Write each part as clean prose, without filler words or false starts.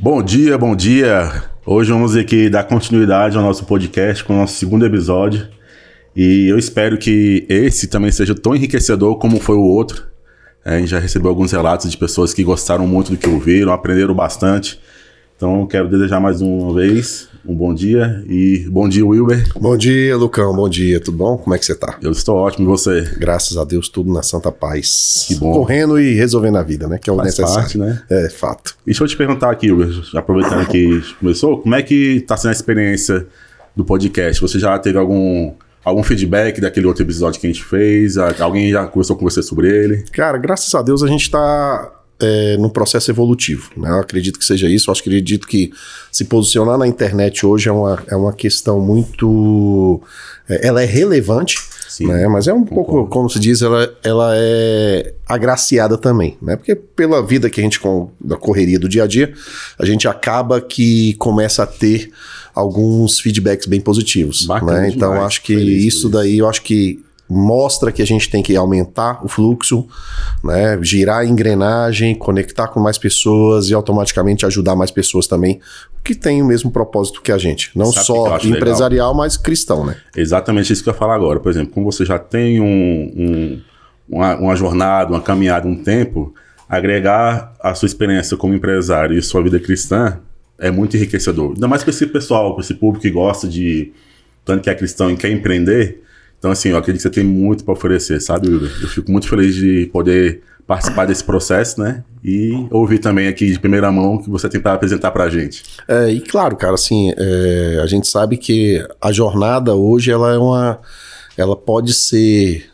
Bom dia, bom dia. Hoje vamos aqui dar continuidade ao nosso podcast com o nosso segundo episódio. E eu espero que esse também seja tão enriquecedor como foi o outro. A gente já recebeu alguns relatos de pessoas que gostaram muito do que ouviram, aprenderam bastante. Então, quero desejar mais uma vez um bom dia. E bom dia, Wilber. Bom dia, Lucão. Bom dia. Tudo bom? Como é que você tá? Eu estou ótimo. E você? Graças a Deus, tudo na santa paz. Que bom. Correndo e resolvendo a vida, né? Que é o Faz necessário. parte, né? É, fato. E deixa eu te perguntar aqui, Wilber, aproveitando que começou, como é que está sendo a experiência do podcast? Você já teve algum feedback daquele outro episódio que a gente fez? Alguém já conversou com você sobre ele? Cara, graças a Deus a gente tá num processo evolutivo, né? Eu acredito que seja isso. Eu acredito que se posicionar na internet hoje é uma questão muito... ela é relevante, sim, né? Mas é um pouco, como se diz, ela é agraciada também, né? Porque pela vida que a gente, da correria do dia a dia, a gente acaba que começa a ter alguns feedbacks bem positivos. Bacana, né? Então acho que isso daí, eu acho que mostra que a gente tem que aumentar o fluxo, né? Girar a engrenagem, conectar com mais pessoas e automaticamente ajudar mais pessoas também, que tem o mesmo propósito que a gente. Não só empresarial, mas cristão, né? Exatamente isso que eu ia falar agora. Por exemplo, como você já tem uma jornada, uma caminhada, um tempo, agregar a sua experiência como empresário e sua vida cristã é muito enriquecedor. Ainda mais para esse pessoal, para esse público que gosta de... tanto que é cristão e quer empreender. Então, assim, eu acredito que você tem muito para oferecer, sabe, Wilber? Eu fico muito feliz de poder participar desse processo, né? E ouvir também aqui de primeira mão o que você tem para apresentar para a gente. E claro, cara, assim, a gente sabe que a jornada hoje, ela pode ser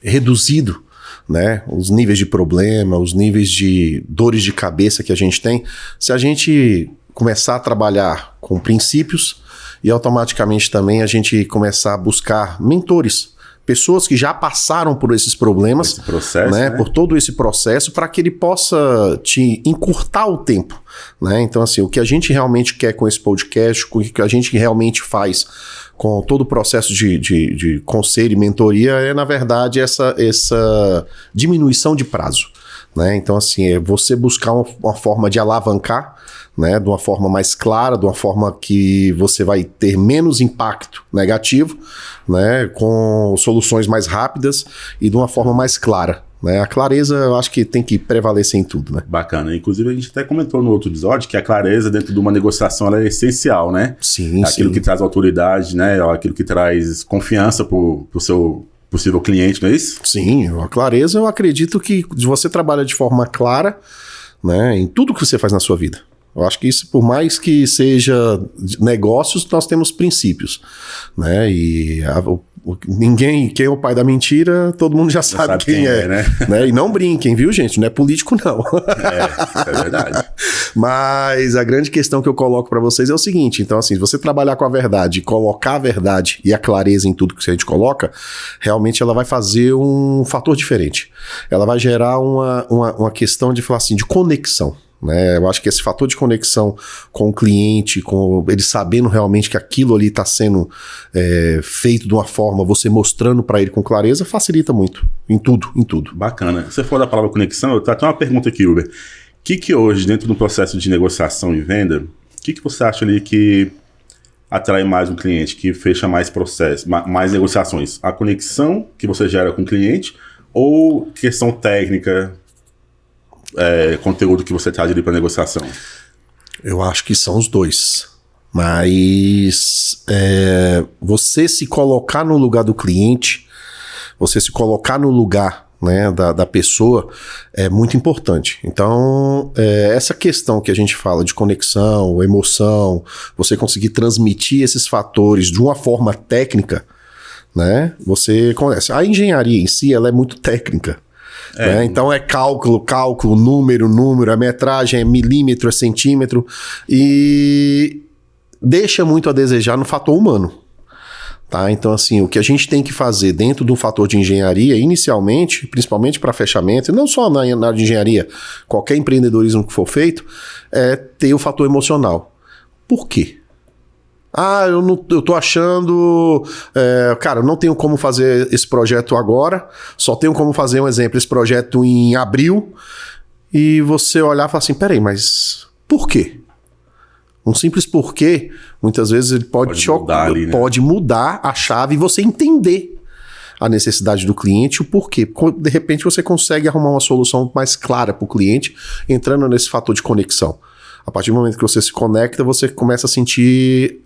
reduzido, né? Os níveis de problema, os níveis de dores de cabeça que a gente tem, se a gente começar a trabalhar com princípios e automaticamente também a gente começar a buscar mentores, pessoas que já passaram por esses problemas, esse processo, né? Por todo esse processo, para que ele possa te encurtar o tempo, né? Então, assim, o que a gente realmente quer com esse podcast, o que a gente realmente faz com todo o processo de conselho e mentoria é, na verdade, essa diminuição de prazo, né? Então, assim, é você buscar uma forma de alavancar, né, de uma forma mais clara, de uma forma que você vai ter menos impacto negativo, né, com soluções mais rápidas e de uma forma mais clara, né? A clareza eu acho que tem que prevalecer em tudo, né? Bacana. Inclusive a gente até comentou no outro episódio que a clareza dentto de uma negociação ela é essencial, né? Sim, aquilo que traz autoridade, né? Aquilo que traz confiança pro seu possível cliente, não é isso? Sim, a clareza eu acredito que você trabalha de forma clara, né, em tudo que você faz na sua vida. Eu acho que isso, por mais que seja negócios, nós temos princípios, né? E quem é o pai da mentira, todo mundo já sabe quem é, né? E não brinquem, viu, gente? Não é político, não. Isso é verdade. Mas a grande questão que eu coloco para vocês é o seguinte, então assim, se você trabalhar com a verdade, colocar a verdade e a clareza em tudo que a gente coloca, realmente ela vai fazer um fator diferente. Ela vai gerar uma questão de falar assim, de conexão. Né? Eu acho que esse fator de conexão com o cliente, com ele sabendo realmente que aquilo ali está sendo feito de uma forma, você mostrando para ele com clareza, facilita muito, em tudo. Bacana. Você falou da palavra conexão, eu tenho até uma pergunta aqui, Wilber. O que hoje, dentro do processo de negociação e venda, o que você acha ali que atrai mais um cliente, que fecha mais processo, mais negociações? A conexão que você gera com o cliente ou questão técnica, conteúdo que você traz ali para negociação? Eu acho que são os dois. Mas você se colocar no lugar do cliente, você se colocar no lugar, né, da pessoa é muito importante. Então, essa questão que a gente fala de conexão, emoção, você conseguir transmitir esses fatores de uma forma técnica, né, você conhece. A engenharia em si, ela é muito técnica. Né? Então é cálculo, número, a metragem é milímetro, é centímetro, e deixa muito a desejar no fator humano. Tá? Então, assim, o que a gente tem que fazer dentro do fator de engenharia, inicialmente, principalmente para fechamento, e não só na área de engenharia, qualquer empreendedorismo que for feito, é ter o fator emocional. Por quê? Eu tô achando... cara, eu não tenho como fazer esse projeto agora, só tenho como fazer, um exemplo, esse projeto em abril, e você olhar e falar assim, peraí, mas porquê. Um simples porquê, muitas vezes ele pode mudar a chave e você entender a necessidade do cliente, o porquê. De repente você consegue arrumar uma solução mais clara para o cliente, entrando nesse fator de conexão. A partir do momento que você se conecta, você começa a sentir,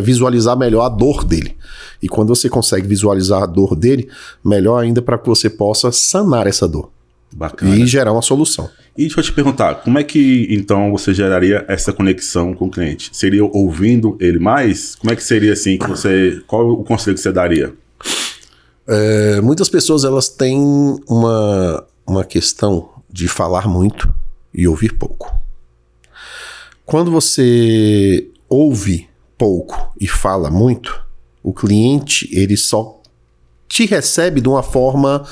visualizar melhor a dor dele. E quando você consegue visualizar a dor dele, melhor ainda para que você possa sanar essa dor. Bacana. E gerar uma solução. E deixa eu te perguntar, como é que então você geraria essa conexão com o cliente? Seria ouvindo ele mais? Como é que seria assim, qual o conselho que você daria? Muitas pessoas elas têm uma questão de falar muito e ouvir pouco. Quando você ouve pouco e fala muito, o cliente ele só te recebe de uma forma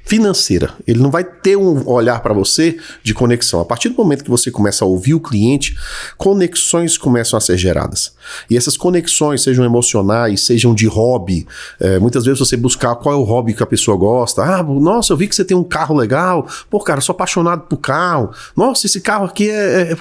financeira. Ele não vai ter um olhar para você de conexão. A partir do momento que você começa a ouvir o cliente, conexões começam a ser geradas. E essas conexões, sejam emocionais, sejam de hobby, muitas vezes você buscar qual é o hobby que a pessoa gosta. Ah, nossa, eu vi que você tem um carro legal. Pô, cara, eu sou apaixonado por carro. Nossa, esse carro aqui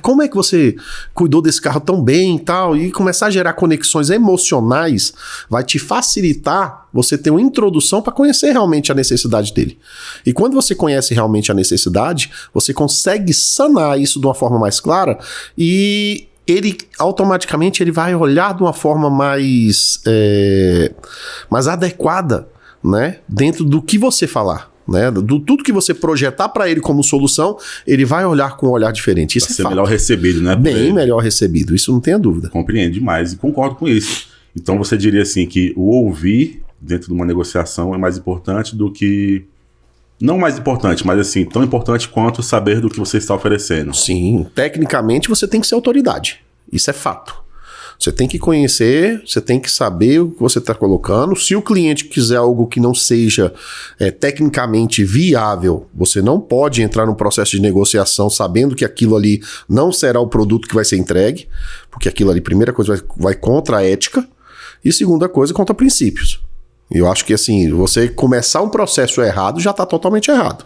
como é que você cuidou desse carro tão bem e tal? E começar a gerar conexões emocionais vai te facilitar você ter uma introdução para conhecer realmente a necessidade dele. E quando você conhece realmente a necessidade, você consegue sanar isso de uma forma mais clara e ele automaticamente ele vai olhar de uma forma mais adequada, né? Dentro do que você falar. Né? Tudo que você projetar para ele como solução, ele vai olhar com um olhar diferente. Isso vai ser melhor recebido, né? Bem melhor recebido, isso não tenha dúvida. Compreendo demais e concordo com isso. Então você diria assim que o ouvir dentro de uma negociação é mais importante do que... Não mais importante, mas assim, tão importante quanto saber do que você está oferecendo. Sim, tecnicamente você tem que ser autoridade. Isso é fato. Você tem que conhecer, você tem que saber o que você está colocando. Se o cliente quiser algo que não seja tecnicamente viável, você não pode entrar num processo de negociação sabendo que aquilo ali não será o produto que vai ser entregue, porque aquilo ali, primeira coisa, vai contra a ética, e segunda coisa, contra princípios. E eu acho que assim, você começar um processo errado já está totalmente errado.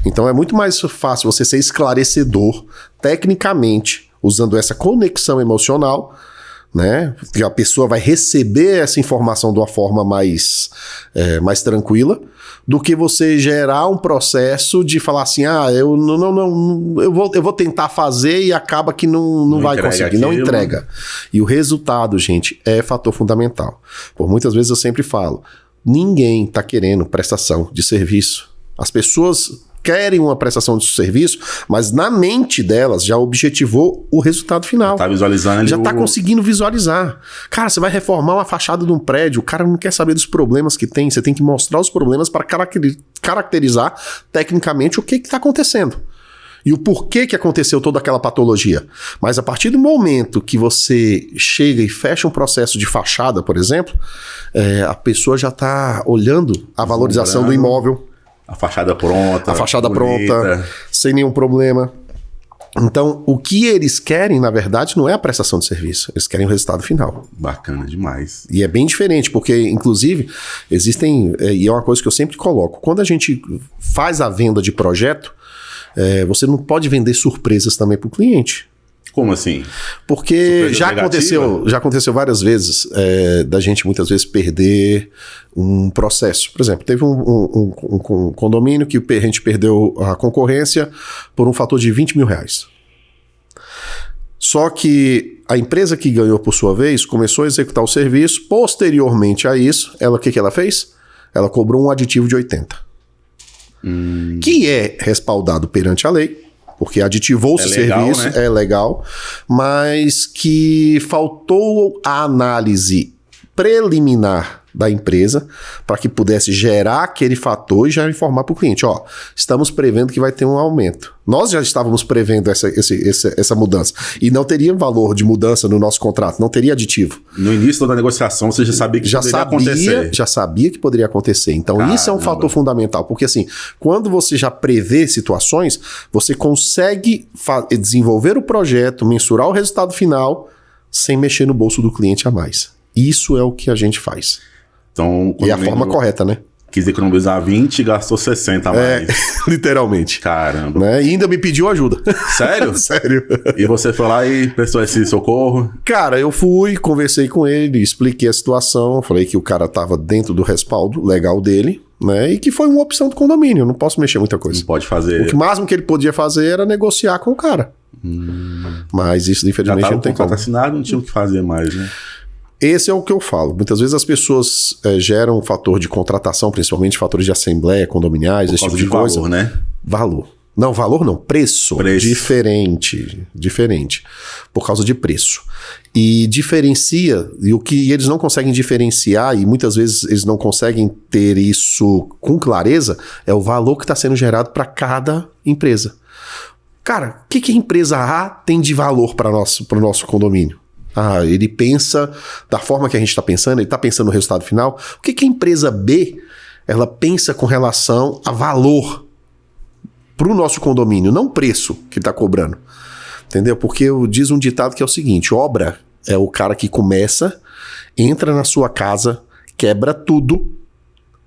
Então é muito mais fácil você ser esclarecedor tecnicamente, usando essa conexão emocional, né? Que a pessoa vai receber essa informação de uma forma mais tranquila, do que você gerar um processo de falar assim, eu vou tentar fazer e acaba que não vai conseguir, aquilo. Não entrega. E o resultado, gente, é fator fundamental. Por muitas vezes eu sempre falo, ninguém está querendo prestação de serviço. As pessoas querem uma prestação de serviço, mas na mente delas já objetivou o resultado final. Tá visualizando, já tá conseguindo visualizar. Cara, você vai reformar uma fachada de um prédio, o cara não quer saber dos problemas que tem, você tem que mostrar os problemas para caracterizar tecnicamente o que está acontecendo. E o porquê que aconteceu toda aquela patologia. Mas a partir do momento que você chega e fecha um processo de fachada, por exemplo, a pessoa já está olhando a valorização do imóvel. A fachada pronta. A fachada pronta, sem nenhum problema. Então, o que eles querem, na verdade, não é a prestação de serviço. Eles querem o resultado final. Bacana demais. E é bem diferente, porque, inclusive, existem... E é uma coisa que eu sempre coloco. Quando a gente faz a venda de projeto, você não pode vender surpresas também para o cliente. Como assim? Porque já aconteceu várias vezes da gente muitas vezes perder um processo. Por exemplo, teve um condomínio que a gente perdeu a concorrência por um fator de R$20 mil. Só que a empresa que ganhou, por sua vez, começou a executar o serviço. Posteriormente a isso, o que ela fez? Ela cobrou um aditivo de 80. Que é respaldado perante a lei. Porque aditivou-se o serviço, né? É legal, mas que faltou a análise preliminar da empresa para que pudesse gerar aquele fator e já informar para o cliente, estamos prevendo que vai ter um aumento. Nós já estávamos prevendo essa mudança e não teria valor de mudança no nosso contrato, não teria aditivo. No início da negociação você já sabia que poderia acontecer. Já sabia que poderia acontecer. Então Isso é um fator fundamental, porque assim, quando você já prevê situações, você consegue desenvolver o projeto, mensurar o resultado final sem mexer no bolso do cliente a mais. Isso é o que a gente faz. Então, e a forma correta, né? quis economizar 20 e gastou 60 a mais. Literalmente. Caramba. Né? E ainda me pediu ajuda. Sério? Sério. E você foi lá e prestou esse socorro? Cara, eu fui, conversei com ele, expliquei a situação, falei que o cara tava dentro do respaldo legal dele, né? E que foi uma opção do condomínio, eu não posso mexer muita coisa. Não pode fazer. O máximo que ele podia fazer era negociar com o cara. Mas isso, infelizmente, Já não tem como. como. Assinado, não tinha o que fazer mais, né? Esse é o que eu falo. Muitas vezes as pessoas geram um fator de contratação, principalmente fatores de assembleia, condominiais, esse tipo de coisa. Valor, né? Valor. Não, valor não. Preço. Diferente. Por causa de preço. E diferencia, e o que eles não conseguem diferenciar, e muitas vezes eles não conseguem ter isso com clareza, é o valor que está sendo gerado para cada empresa. Cara, o que a empresa A tem de valor para o nosso condomínio? Ah, ele pensa da forma que a gente está pensando, ele está pensando no resultado final. O que a empresa B, ela pensa com relação a valor para o nosso condomínio, não preço que está cobrando. Entendeu? Porque diz um ditado que é o seguinte, obra é o cara que começa, entra na sua casa, quebra tudo,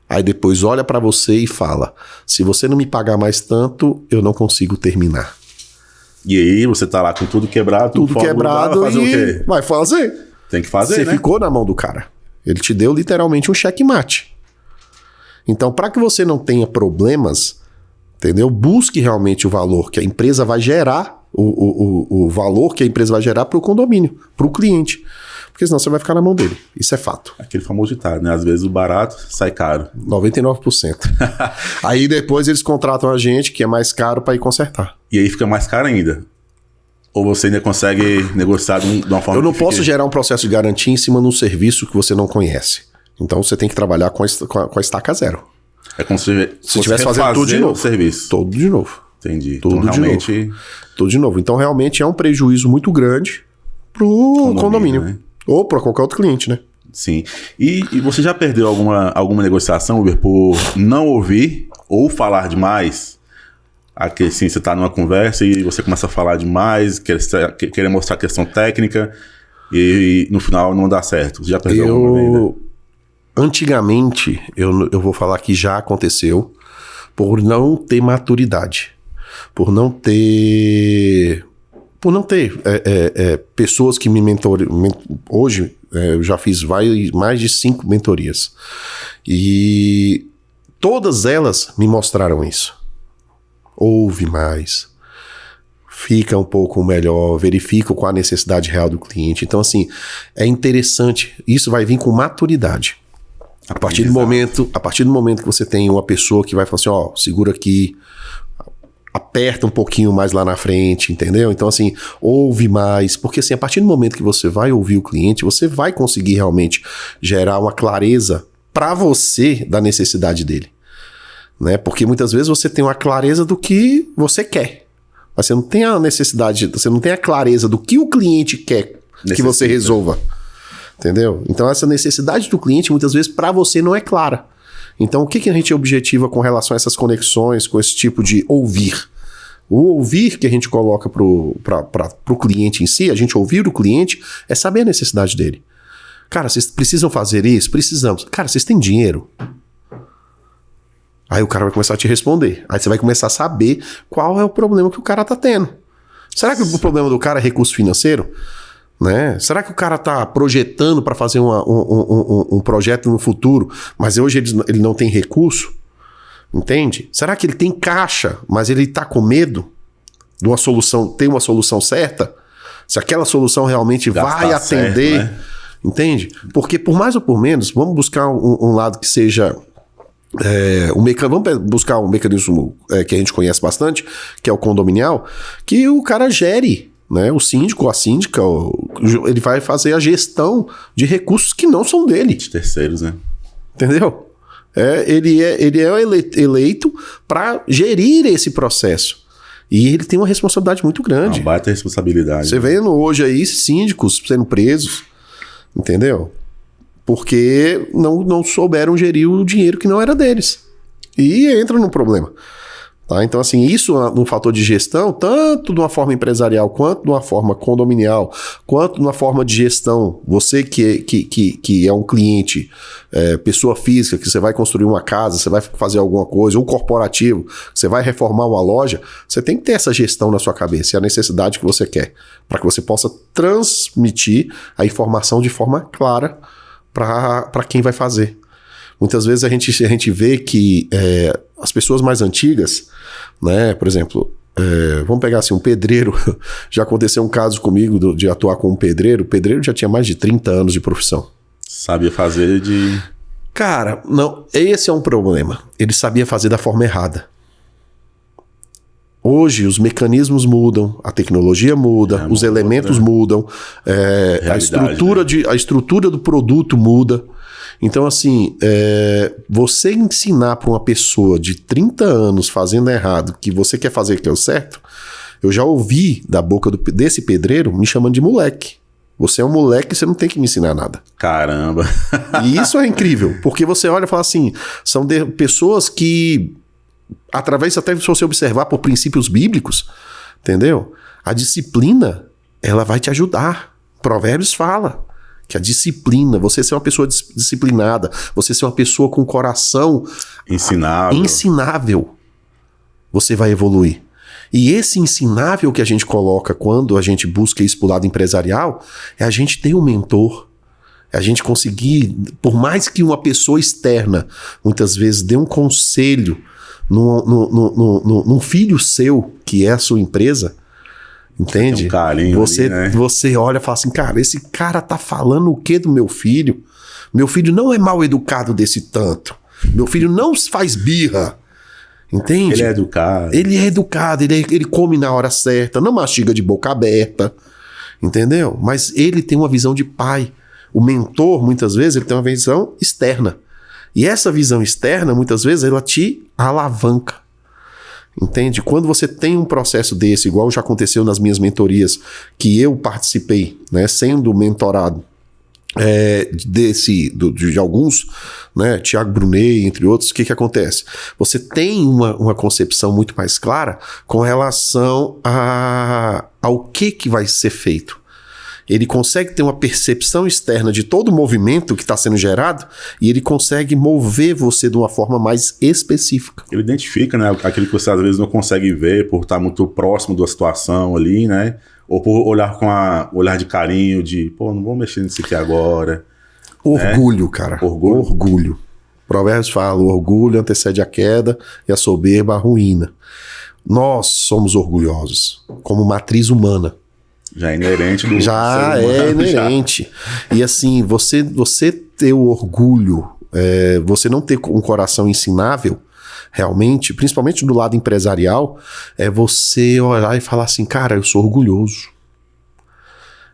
aí depois olha para você e fala, se você não me pagar mais tanto, eu não consigo terminar. E aí você tá lá com tudo quebrado, tudo quebrado vai fazer e o quê? vai fazer. Tem que fazer, Você né? ficou na mão do cara. Ele te deu literalmente um checkmate. Então, para que você não tenha problemas, entendeu? Busque realmente o valor que a empresa vai gerar, o valor que a empresa vai gerar para o condomínio, para o cliente. Porque senão você vai ficar na mão dele. Isso é fato. Aquele famoso ditado, né? Às vezes o barato sai caro. 99%. Aí depois eles contratam a gente, que é mais caro, para ir consertar. E aí fica mais caro ainda. Ou você ainda consegue negociar de uma forma... Eu não posso gerar um processo de garantia em cima de um serviço que você não conhece. Então você tem que trabalhar com a estaca zero. É como se estivesse fazendo tudo de novo. Serviço. Tudo de novo. Entendi. Tudo então, realmente... de novo. Tudo de novo. Então realmente é um prejuízo muito grande pro condomínio. Né? Ou para qualquer outro cliente, né? Sim. E você já perdeu alguma negociação, Uber, por não ouvir ou falar demais? Aqui, assim, você tá numa conversa e você começa a falar demais, querer mostrar a questão técnica e no final não dá certo. Você já perdeu alguma vez? Antigamente, eu vou falar que já aconteceu, por não ter maturidade. Por não ter pessoas que me mentoram. Hoje, eu já fiz mais de 5 mentorias. E todas elas me mostraram isso. Ouve mais. Fica um pouco melhor. Verifica qual a necessidade real do cliente. Então, assim, é interessante. Isso vai vir com maturidade. A partir do momento que você tem uma pessoa que vai falar assim, ó, segura aqui, aperta um pouquinho mais lá na frente, entendeu? Então, assim, ouve mais, porque assim, a partir do momento que você vai ouvir o cliente, você vai conseguir realmente gerar uma clareza para você da necessidade dele, né? Porque muitas vezes você tem uma clareza do que você quer, mas você não tem a necessidade, você não tem a clareza do que o cliente quer que você resolva, entendeu? Então, essa necessidade do cliente, muitas vezes, para você não é clara. Então, o que a gente objetiva com relação a essas conexões, com esse tipo de ouvir? O ouvir que a gente coloca pro cliente em si, a gente ouvir o cliente, é saber a necessidade dele. Cara, vocês precisam fazer isso? Precisamos. Cara, vocês têm dinheiro? Aí o cara vai começar a te responder. Aí você vai começar a saber qual é o problema que o cara tá tendo. Será que o problema do cara é recurso financeiro? Né? Será que o cara tá projetando para fazer um projeto no futuro, mas hoje ele não tem recurso? Entende? Será que ele tem caixa, mas ele tá com medo de uma solução, ter uma solução certa? Se aquela solução realmente vai atender, certo, né? Entende? Porque por mais ou por menos, vamos buscar um lado que seja... vamos buscar um mecanismo que a gente conhece bastante, que é o condominial, que o cara gere, né? O síndico ou a síndica, ele vai fazer a gestão de recursos que não são dele. De terceiros, né? Entendeu? Ele é eleito para gerir esse processo. E ele tem uma responsabilidade muito grande. Uma baita responsabilidade. Você vendo hoje aí síndicos sendo presos, entendeu? Porque não souberam gerir o dinheiro que não era deles. E entra num problema. Tá? Então, assim, isso no fator de gestão, tanto de uma forma empresarial, quanto de uma forma condominial, quanto de uma forma de gestão, você que é um cliente, pessoa física, que você vai construir uma casa, você vai fazer alguma coisa, ou corporativo, você vai reformar uma loja, você tem que ter essa gestão na sua cabeça e a necessidade que você quer, para que você possa transmitir a informação de forma clara para quem vai fazer. Muitas vezes a gente vê que as pessoas mais antigas, né, por exemplo, vamos pegar assim, um pedreiro, já aconteceu um caso comigo de atuar com um pedreiro, o pedreiro já tinha mais de 30 anos de profissão. Sabia fazer de... Cara, não, esse é um problema, ele sabia fazer da forma errada. Hoje os mecanismos mudam, a tecnologia muda, os elementos mudam, a estrutura do produto muda. Então, assim, você ensinar para uma pessoa de 30 anos fazendo errado que você quer fazer que é o certo, eu já ouvi da boca desse pedreiro me chamando de moleque. Você é um moleque, você não tem que me ensinar nada. Caramba! E isso é incrível, porque você olha e fala assim, são pessoas que, através até se você observar por princípios bíblicos, entendeu? A disciplina, ela vai te ajudar. Provérbios fala que a disciplina, você ser uma pessoa disciplinada, você ser uma pessoa com coração ensinável, você vai evoluir. E esse ensinável que a gente coloca quando a gente busca isso pro lado empresarial, é a gente ter um mentor, é a gente conseguir, por mais que uma pessoa externa muitas vezes dê um conselho num filho seu, que é a sua empresa, entende? Tem um carinho você, ali, né? Você olha e fala assim, cara, esse cara tá falando o que do meu filho? Meu filho não é mal educado desse tanto. Meu filho não faz birra. Entende? Ele é educado. Ele é educado, ele come na hora certa, não mastiga de boca aberta. Entendeu? Mas ele tem uma visão de pai. O mentor, muitas vezes, ele tem uma visão externa. E essa visão externa, muitas vezes, ela te alavanca. Entende? Quando você tem um processo desse, igual já aconteceu nas minhas mentorias, que eu participei, né, sendo mentorado de alguns, né, Tiago Brunet, entre outros, o que acontece? Você tem uma concepção muito mais clara com relação ao que vai ser feito. Ele consegue ter uma percepção externa de todo o movimento que está sendo gerado e ele consegue mover você de uma forma mais específica. Ele identifica, né, aquilo que você às vezes não consegue ver por estar muito próximo da situação ali, né? Ou por olhar com olhar de carinho, de, pô, não vou mexer nisso aqui agora. Orgulho, cara. Orgulho. Provérbios fala, o orgulho antecede a queda e a soberba a ruína. Nós somos orgulhosos, como matriz humana. Já é inerente do Já ser humano, é inerente. E assim, você ter o orgulho, você não ter um coração ensinável, realmente, principalmente do lado empresarial, é você olhar e falar assim, cara, eu sou orgulhoso.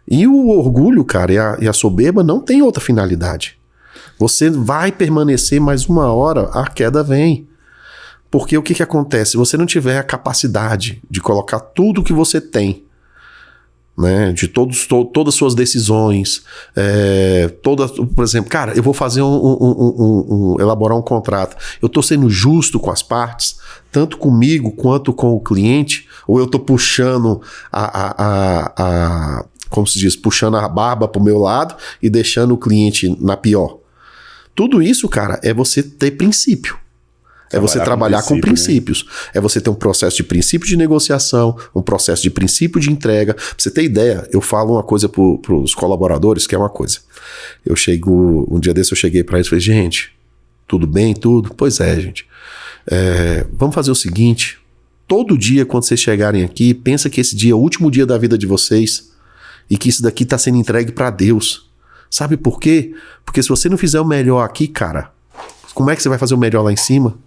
E o orgulho, cara, e a soberba não tem outra finalidade. Você vai permanecer mais uma hora, a queda vem. Porque o que acontece? Se você não tiver a capacidade de colocar tudo que você tem, né, de todas as suas decisões, por exemplo, cara, eu vou fazer elaborar um contrato, eu tô sendo justo com as partes, tanto comigo quanto com o cliente, ou eu tô puxando como se diz, puxando a barba pro meu lado e deixando o cliente na pior. Tudo isso, cara, é você ter princípio. É você trabalhar com princípios. Né? É você ter um processo de princípio de negociação, um processo de princípio de entrega. Pra você ter ideia, eu falo uma coisa pros colaboradores, que é uma coisa. Um dia desse eu cheguei pra eles e falei, gente, tudo bem, tudo? Pois é, gente. Vamos fazer o seguinte, todo dia quando vocês chegarem aqui, pensa que esse dia é o último dia da vida de vocês e que isso daqui tá sendo entregue pra Deus. Sabe por quê? Porque se você não fizer o melhor aqui, cara, como é que você vai fazer o melhor lá em cima?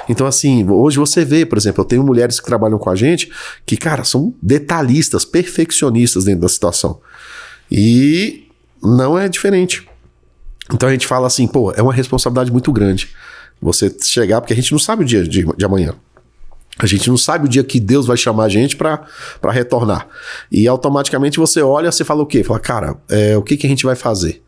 Então, assim, hoje você vê, por exemplo, eu tenho mulheres que trabalham com a gente que, cara, são detalhistas, perfeccionistas dentro da situação. E não é diferente. Então a gente fala assim, pô, é uma responsabilidade muito grande você chegar, porque a gente não sabe o dia de amanhã. A gente não sabe o dia que Deus vai chamar a gente pra retornar. E automaticamente você olha, você fala o quê? Fala, cara, o que a gente vai fazer?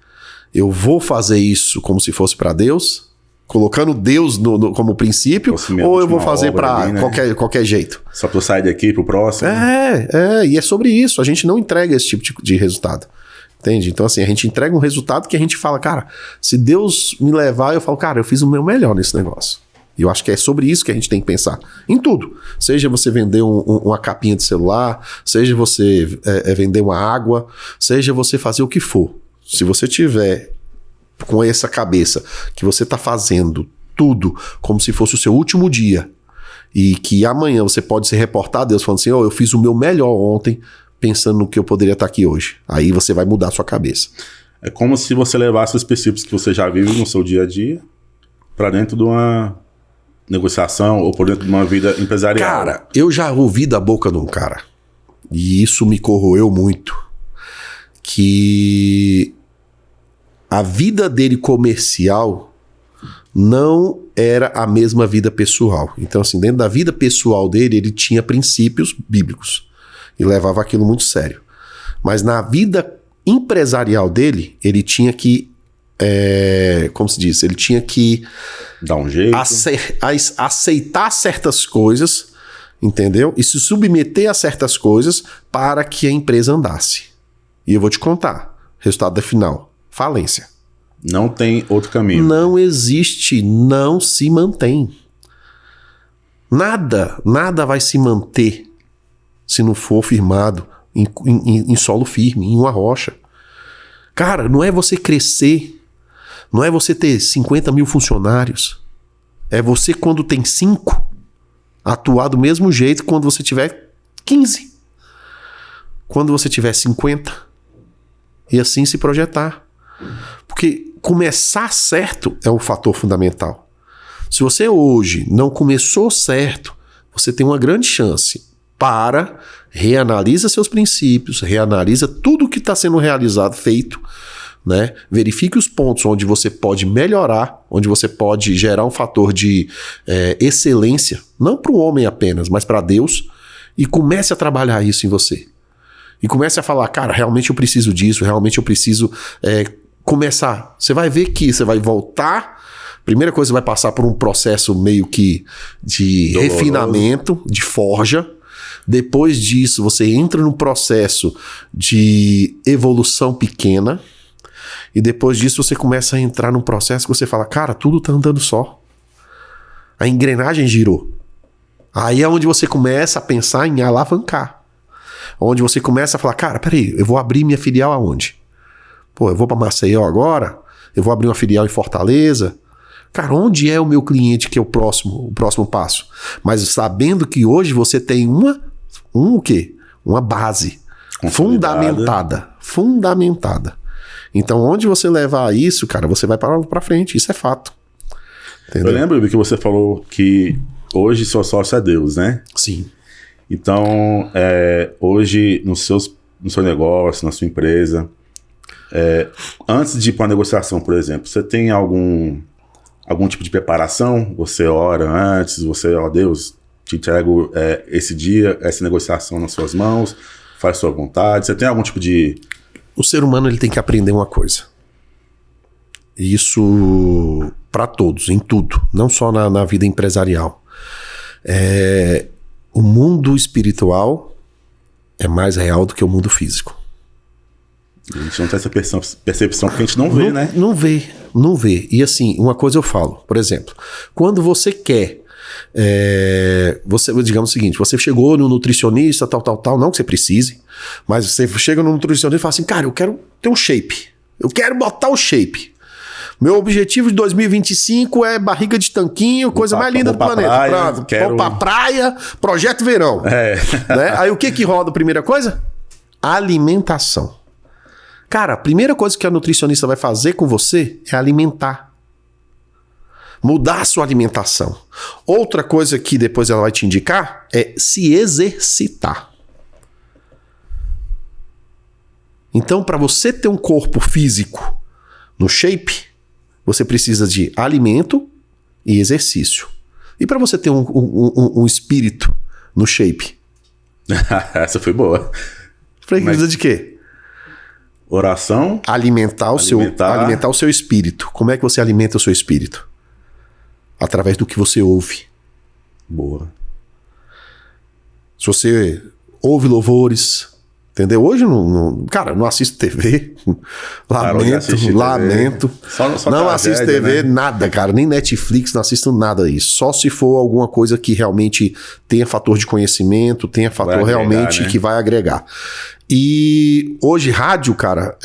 Eu vou fazer isso como se fosse pra Deus? colocando Deus como princípio, ou eu vou fazer para qualquer jeito. Só para eu sair daqui pro próximo. E é sobre isso. A gente não entrega esse tipo de resultado. Entende? Então, assim, a gente entrega um resultado que a gente fala, cara, se Deus me levar, eu falo, cara, eu fiz o meu melhor nesse negócio. E eu acho que é sobre isso que a gente tem que pensar. Em tudo. Seja você vender uma capinha de celular, seja você vender uma água, seja você fazer o que for. Se você tiver com essa cabeça que você está fazendo tudo como se fosse o seu último dia e que amanhã você pode se reportar a Deus falando assim, eu fiz o meu melhor ontem pensando no que eu poderia estar aqui hoje. Aí você vai mudar a sua cabeça. É como se você levasse os princípios que você já vive no seu dia a dia para dentro de uma negociação ou por dentro de uma vida empresarial. Cara, eu já ouvi da boca de um cara, e isso me corroeu muito, que a vida dele comercial não era a mesma vida pessoal. Então, assim, dentro da vida pessoal dele, ele tinha princípios bíblicos e levava aquilo muito sério. Mas na vida empresarial dele, ele tinha que como se diz, ele tinha que dar um jeito, aceitar certas coisas, entendeu? E se submeter a certas coisas para que a empresa andasse. E eu vou te contar, resultado final, falência. Não tem outro caminho. Não existe, não se mantém. Nada vai se manter se não for firmado em solo firme, em uma rocha. Cara, não é você crescer, não é você ter 50 mil funcionários. É você, quando tem 5, atuar do mesmo jeito quando você tiver 15. Quando você tiver 50. E assim se projetar. Porque começar certo é um fator fundamental. Se você hoje não começou certo, você tem uma grande chance. Reanalisa seus princípios, reanalisa tudo que está sendo realizado, feito, né? Verifique os pontos onde você pode melhorar, onde você pode gerar um fator de excelência, não para o homem apenas, mas para Deus, e comece a trabalhar isso em você. E comece a falar, cara, realmente eu preciso disso, realmente eu preciso começar. Você vai ver que você vai voltar. Primeira coisa, você vai passar por um processo meio que de doloroso, refinamento, de forja. Depois disso, você entra num processo de evolução pequena. E depois disso, você começa a entrar num processo que você fala, cara, tudo tá andando só. A engrenagem girou. Aí é onde você começa a pensar em alavancar. Onde você começa a falar, cara, peraí, eu vou abrir minha filial aonde? Pô, eu vou para Maceió agora? Eu vou abrir uma filial em Fortaleza? Cara, onde é o meu cliente que é o próximo passo? Mas sabendo que hoje você tem uma base fundamentada. Então, onde você levar isso, cara, você vai para frente. Isso é fato. Entendeu? Eu lembro que você falou que hoje seu sócio é Deus, né? Sim. Então, hoje, no seu negócio, na sua empresa, antes de ir para uma negociação, por exemplo, você tem algum tipo de preparação? Você ora antes, Deus, te entrego esse dia, essa negociação nas suas mãos, faz sua vontade. Você tem algum tipo de... O ser humano, ele tem que aprender uma coisa. Isso para todos, em tudo, não só na vida empresarial. O mundo espiritual é mais real do que o mundo físico. A gente não tem essa percepção porque a gente não vê, né? Não vê. E assim, uma coisa eu falo, por exemplo, quando você quer, digamos o seguinte, você chegou no nutricionista, tal, não que você precise, mas você chega no nutricionista e fala assim, cara, eu quero ter um shape, eu quero botar o shape. Meu objetivo de 2025 é barriga de tanquinho, coisa mais linda do planeta. Vou pra praia, projeto verão. Né? Aí o que roda a primeira coisa? Alimentação. Cara, a primeira coisa que a nutricionista vai fazer com você é alimentar. Mudar a sua alimentação. Outra coisa que depois ela vai te indicar é se exercitar. Então, para você ter um corpo físico no shape, você precisa de alimento e exercício. E para você ter um espírito no shape? Essa foi boa. Precisa de quê? Oração. Alimentar o seu espírito. Como é que você alimenta o seu espírito? através do que você ouve. Boa. Se você ouve louvores, entendeu? Hoje, cara, não assisto TV. Lamento. Só não assisto TV, né? nada, cara. Nem Netflix, não assisto nada disso. Só se for alguma coisa que realmente tenha fator de conhecimento, tenha fator agregar, realmente, né, que vai agregar. E hoje, rádio, cara,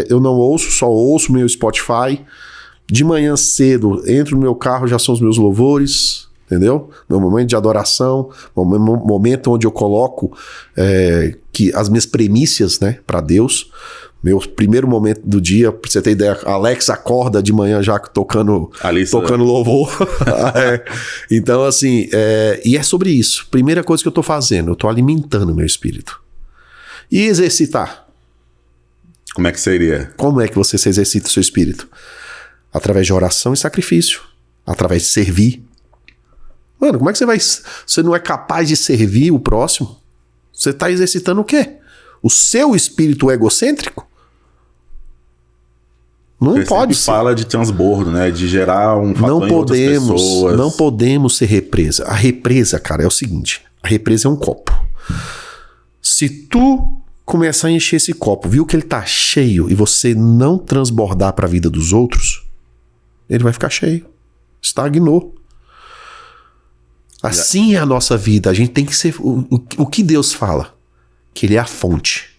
eu não ouço, só ouço meu Spotify. De manhã cedo, entro no meu carro, já são os meus louvores, entendeu? Meu momento de adoração, momento onde eu coloco que as minhas premissas, né, para Deus. Meu primeiro momento do dia, pra você ter ideia, Alex acorda de manhã já tocando louvor. Então, assim, e é sobre isso. Primeira coisa que eu tô fazendo, eu tô alimentando o meu espírito. E exercitar. Como é que seria? Como é que você se exercita o seu espírito? Através de oração e sacrifício. Através de servir. Mano, como é que você não é capaz de servir o próximo? Você tá exercitando o quê? O seu espírito egocêntrico? Não Porque pode ser. Fala de transbordo, né? De gerar um fator em outras pessoas. Não podemos ser represa. A represa, cara, é o seguinte. A represa é um copo. Se tu começar a encher esse copo, viu que ele tá cheio e você não transbordar para a vida dos outros, ele vai ficar cheio. Estagnou. Assim é a nossa vida. A gente tem que ser... O que Deus fala? Que ele é a fonte.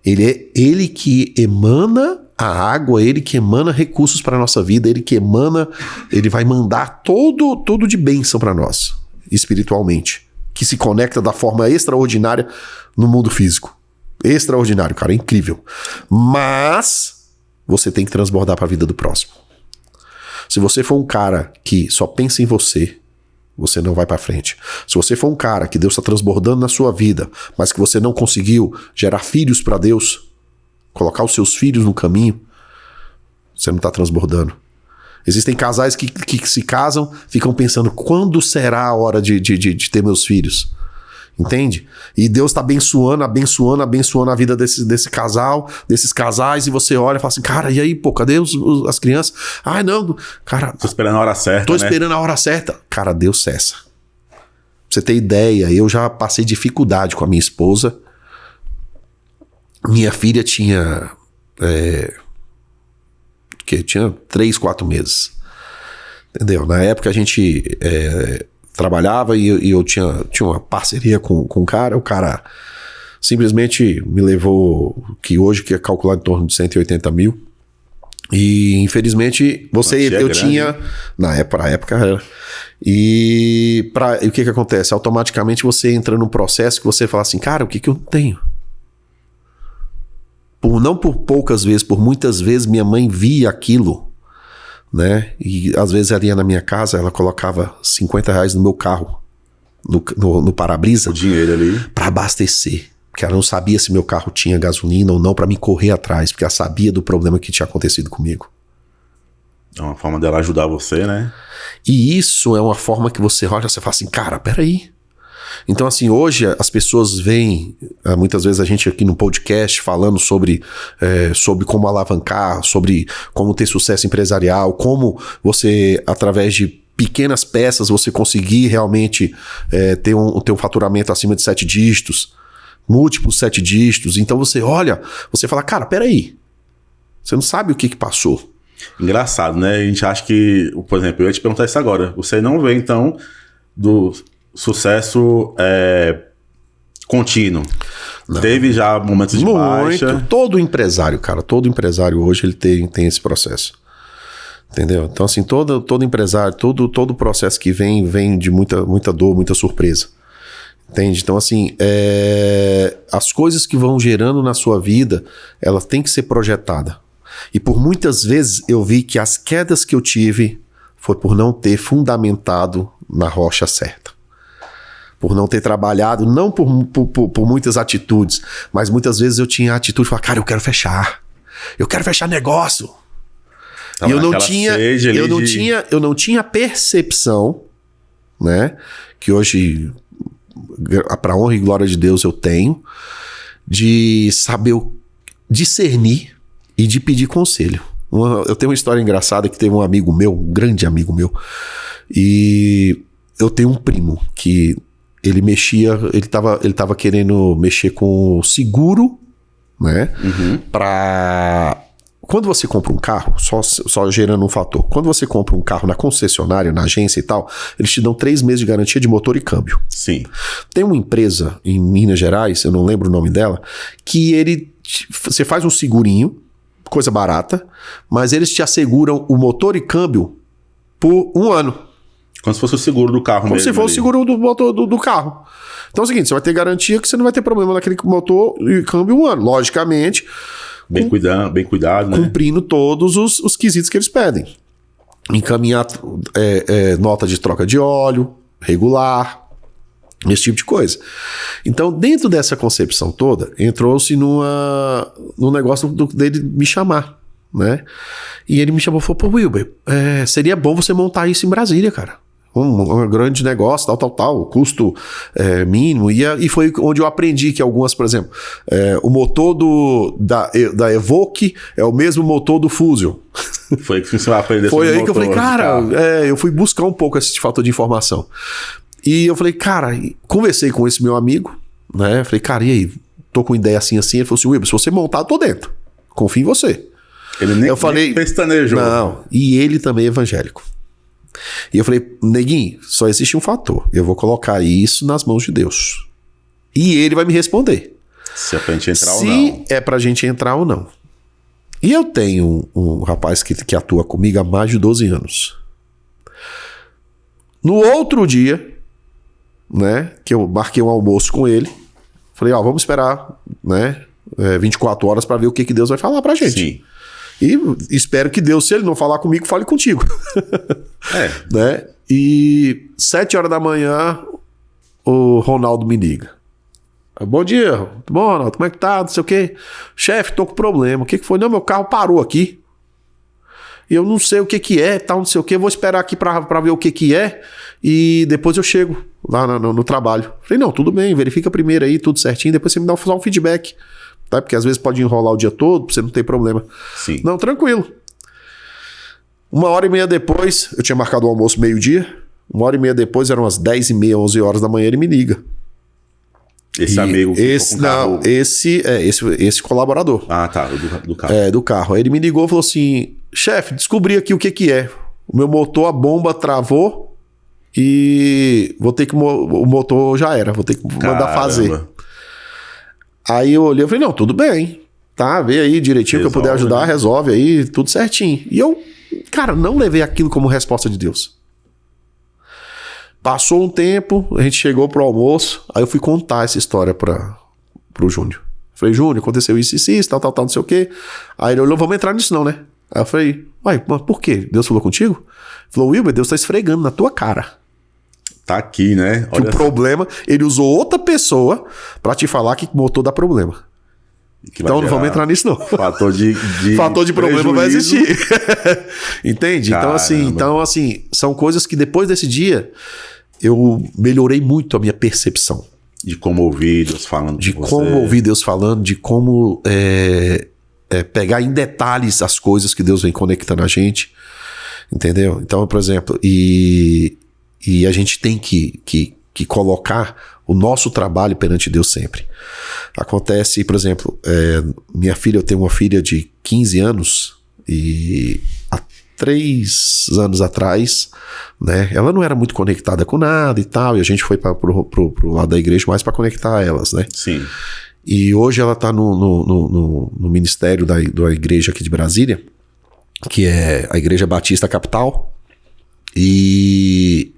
Ele que emana a água, ele que emana recursos para a nossa vida, ele vai mandar todo de bênção para nós, espiritualmente. Que se conecta da forma extraordinária no mundo físico. Extraordinário, cara, é incrível. Mas você tem que transbordar para a vida do próximo. Se você for um cara que só pensa em você, você não vai para frente. Se você for um cara que Deus está transbordando na sua vida, mas que você não conseguiu gerar filhos para Deus, colocar os seus filhos no caminho, você não está transbordando. Existem casais que se casam, ficam pensando, quando será a hora de ter meus filhos? Entende? E Deus está abençoando a vida desse casal, desses casais, e você olha e fala assim, cara, e aí, pô, cadê as crianças? Ai, não, cara... Tô esperando a hora certa, esperando a hora certa. Cara, Deus cessa. Pra você ter ideia, eu já passei dificuldade com a minha esposa. Minha filha tinha... tinha 3, 4 meses. Entendeu? Na época a gente trabalhava e eu tinha uma parceria com um cara. O cara simplesmente me levou, que hoje que é calculado em torno de 180 mil. E infelizmente eu tinha... Na época era. E o que acontece? Automaticamente você entra num processo que você fala assim, cara, o que eu não tenho? Não por poucas vezes, por muitas vezes minha mãe via aquilo, né? E às vezes ela ia na minha casa, ela colocava R$50 no meu carro, no para-brisa, o dinheiro ali, para abastecer, porque ela não sabia se meu carro tinha gasolina ou não, para me correr atrás, porque ela sabia do problema que tinha acontecido comigo. É uma forma dela ajudar você, né? E isso é uma forma que você olha e você fala assim, cara, peraí. Então, assim, hoje as pessoas veem, muitas vezes a gente aqui no podcast falando sobre como alavancar, sobre como ter sucesso empresarial, como você, através de pequenas peças, você conseguir realmente ter um faturamento acima de 7 dígitos, múltiplos 7 dígitos. Então você olha, você fala, cara, peraí, você não sabe o que passou. Engraçado, né? A gente acha que, por exemplo, eu ia te perguntar isso agora, você não vê, então, do... sucesso contínuo. Não. Teve já momentos de baixa. Todo empresário, cara, todo empresário hoje ele tem esse processo. Entendeu? Então, assim, todo empresário, todo processo que vem de muita dor, muita surpresa. Entende? Então, assim, as coisas que vão gerando na sua vida, elas têm que ser projetadas. E por muitas vezes eu vi que as quedas que eu tive foi por não ter fundamentado na rocha certa. Por não ter trabalhado, não por muitas atitudes, mas muitas vezes eu tinha a atitude de falar, cara, eu quero fechar negócio. Então, e eu não tinha percepção, né, que hoje, para honra e glória de Deus, eu tenho, de saber discernir e de pedir conselho. Eu tenho uma história engraçada que teve um amigo meu, um grande amigo meu, e eu tenho um primo que ele tava querendo mexer com seguro, né? Pra... Quando você compra um carro, só gerando um fator, quando você compra um carro na concessionária, na agência e tal, eles te dão 3 meses de garantia de motor e câmbio. Sim. Tem uma empresa em Minas Gerais, eu não lembro o nome dela, que você faz um segurinho, coisa barata, mas eles te asseguram o motor e câmbio por 1 ano. Como se fosse o seguro do carro Como mesmo. se fosse o seguro do motor do carro. Então é o seguinte, você vai ter garantia que você não vai ter problema naquele motor e câmbio 1 ano. Logicamente, Bem cuidado, né? cumprindo todos os quesitos que eles pedem. Encaminhar nota de troca de óleo, regular, esse tipo de coisa. Então, dentro dessa concepção toda, entrou-se num negócio dele me chamar, né? E ele me chamou e falou, pô, Wilber, seria bom você montar isso em Brasília, cara. Um grande negócio, tal, o custo mínimo. E foi onde eu aprendi que algumas, por exemplo, o motor da Evoque é o mesmo motor do Fusion. Foi que você vai aprender Foi sobre aí que eu falei, motor de cara, carro. eu fui buscar um pouco esse fator de informação. E eu falei, cara, conversei com esse meu amigo, né? Falei, cara, e aí? Tô com ideia assim. Ele falou assim, Wilber, se você montar, eu tô dentro. Confio em você. Ele nem pestanejou. Não, e ele também é evangélico. E eu falei, neguinho, só existe um fator. Eu vou colocar isso nas mãos de Deus. E ele vai me responder. Se é pra gente entrar ou não. Se é pra gente entrar ou não. E eu tenho um rapaz que atua comigo há mais de 12 anos. No outro dia, né, que eu marquei um almoço com ele, falei, vamos esperar, né, 24 horas pra ver o que Deus vai falar pra gente. Sim. E espero que Deus, se ele não falar comigo, fale contigo. Né? E 7 horas da manhã, o Ronaldo me liga. Bom dia, bom, Ronaldo, como é que tá? Não sei o quê. Chefe, tô com problema. O que foi? Não, meu carro parou aqui. E eu não sei o que é, tal, não sei o quê. Vou esperar aqui pra ver o que é. E depois eu chego lá no trabalho. Falei, não, tudo bem, verifica primeiro aí, tudo certinho. Depois você me dá só um feedback. Tá? Porque às vezes pode enrolar o dia todo, pra você não ter problema. Sim. Não, tranquilo. 1h30 depois, eu tinha marcado o almoço meio-dia. 1h30 depois, eram as 10h30, 11 horas da manhã, ele me liga. Esse amigo que esse, não, esse colaborador. Ah, tá, do carro. Do carro. Aí ele me ligou e falou assim, chefe, descobri aqui o que é. O meu motor, a bomba travou e vou ter que... O motor já era, vou ter que mandar fazer. Aí eu olhei e falei, não, tudo bem, tá, vê aí direitinho que eu puder ajudar, né? Resolve aí, tudo certinho. E eu, cara, não levei aquilo como resposta de Deus. Passou um tempo, a gente chegou pro almoço, aí eu fui contar essa história pro Júnior. Falei, Júnior, aconteceu isso, tal, não sei o quê. Aí ele olhou, vamos entrar nisso não, né? Aí eu falei, uai, mas por quê? Deus falou contigo? Ele falou, Wilber, Deus tá esfregando na tua cara. Tá aqui, né? Olha que o problema, ele usou outra pessoa pra te falar que o motor dá problema. Então não vamos entrar nisso não. Fator de problema vai existir. Entende? Então assim, são coisas que depois desse dia eu melhorei muito a minha percepção. De como ouvir Deus falando. De como ouvir Deus falando, de como pegar em detalhes as coisas que Deus vem conectando a gente. Entendeu? Então, por exemplo, e a gente tem que colocar o nosso trabalho perante Deus sempre. Acontece, por exemplo, eu tenho uma filha de 15 anos e há 3 anos atrás, né, ela não era muito conectada com nada e tal, e a gente foi pro lado da igreja mais para conectar elas, né? Sim. E hoje ela tá no ministério da igreja aqui de Brasília, que é a Igreja Batista Capital, e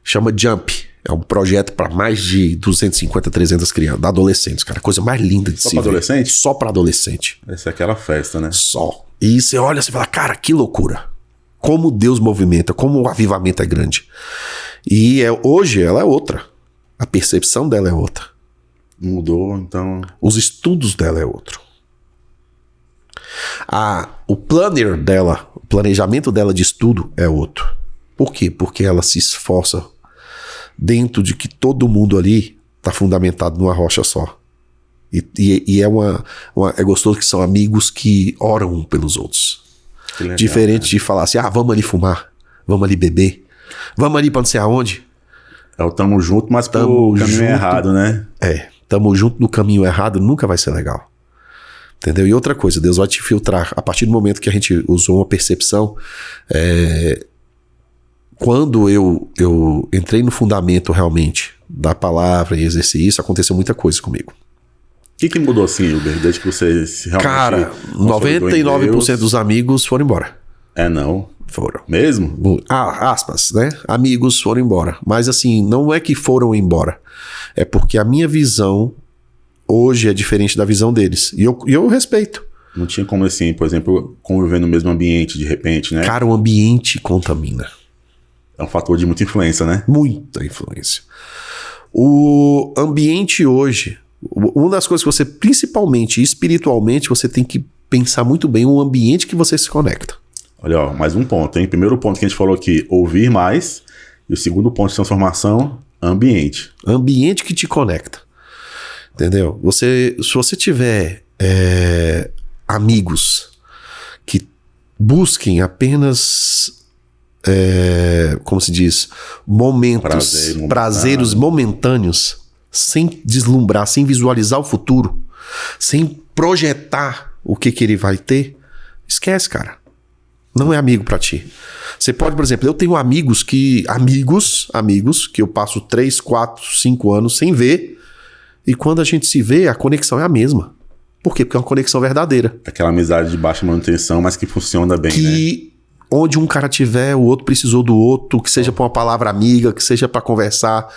chama Jump. É um projeto para mais de 250, 300 crianças, adolescentes, cara. Coisa mais linda de se ver. Só para adolescente? Só para adolescente. Essa é aquela festa, né? Só. E você olha e fala, cara, que loucura. Como Deus movimenta, como o avivamento é grande. E hoje ela é outra. A percepção dela é outra. Mudou, então... Os estudos dela é outro. O planner dela, o planejamento dela de estudo é outro. Por quê? Porque ela se esforça dentro de que todo mundo ali está fundamentado numa rocha só. E é gostoso que são amigos que oram um pelos outros. legal, Diferente de falar assim, vamos ali fumar, vamos ali beber, vamos ali pra não sei aonde. É o tamo junto, mas pro caminho errado, né? Tamo junto no caminho errado, nunca vai ser legal. Entendeu? E outra coisa, Deus vai te filtrar. A partir do momento que a gente usou uma percepção, quando eu entrei no fundamento realmente da palavra e exerci isso, aconteceu muita coisa comigo. O que mudou assim, Uber, desde que você realmente... Cara, 99% dos amigos foram embora. Não. Foram. Mesmo? Aspas, né? Amigos foram embora. Mas assim, não é que foram embora. É porque a minha visão hoje é diferente da visão deles. E eu respeito. Não tinha como assim, por exemplo, conviver no mesmo ambiente de repente, né? Cara, o ambiente contamina. É um fator de muita influência, né? Muita influência. O ambiente hoje, uma das coisas que você, principalmente espiritualmente, você tem que pensar muito bem o ambiente que você se conecta. Olha, ó, mais um ponto, hein? Primeiro ponto que a gente falou aqui, ouvir mais. E o segundo ponto de transformação, ambiente. Ambiente que te conecta. Entendeu? Se você tiver amigos que busquem apenas... como se diz, prazeres momentâneos, sem deslumbrar, sem visualizar o futuro, sem projetar o que ele vai ter, esquece, cara. Não é amigo pra ti. Você pode, por exemplo, eu tenho amigos que eu passo 3, 4, 5 anos sem ver, e quando a gente se vê, a conexão é a mesma. Por quê? Porque é uma conexão verdadeira. Aquela amizade de baixa manutenção, mas que funciona bem, né? Onde um cara tiver, o outro precisou do outro, que seja pra uma palavra amiga, que seja pra conversar,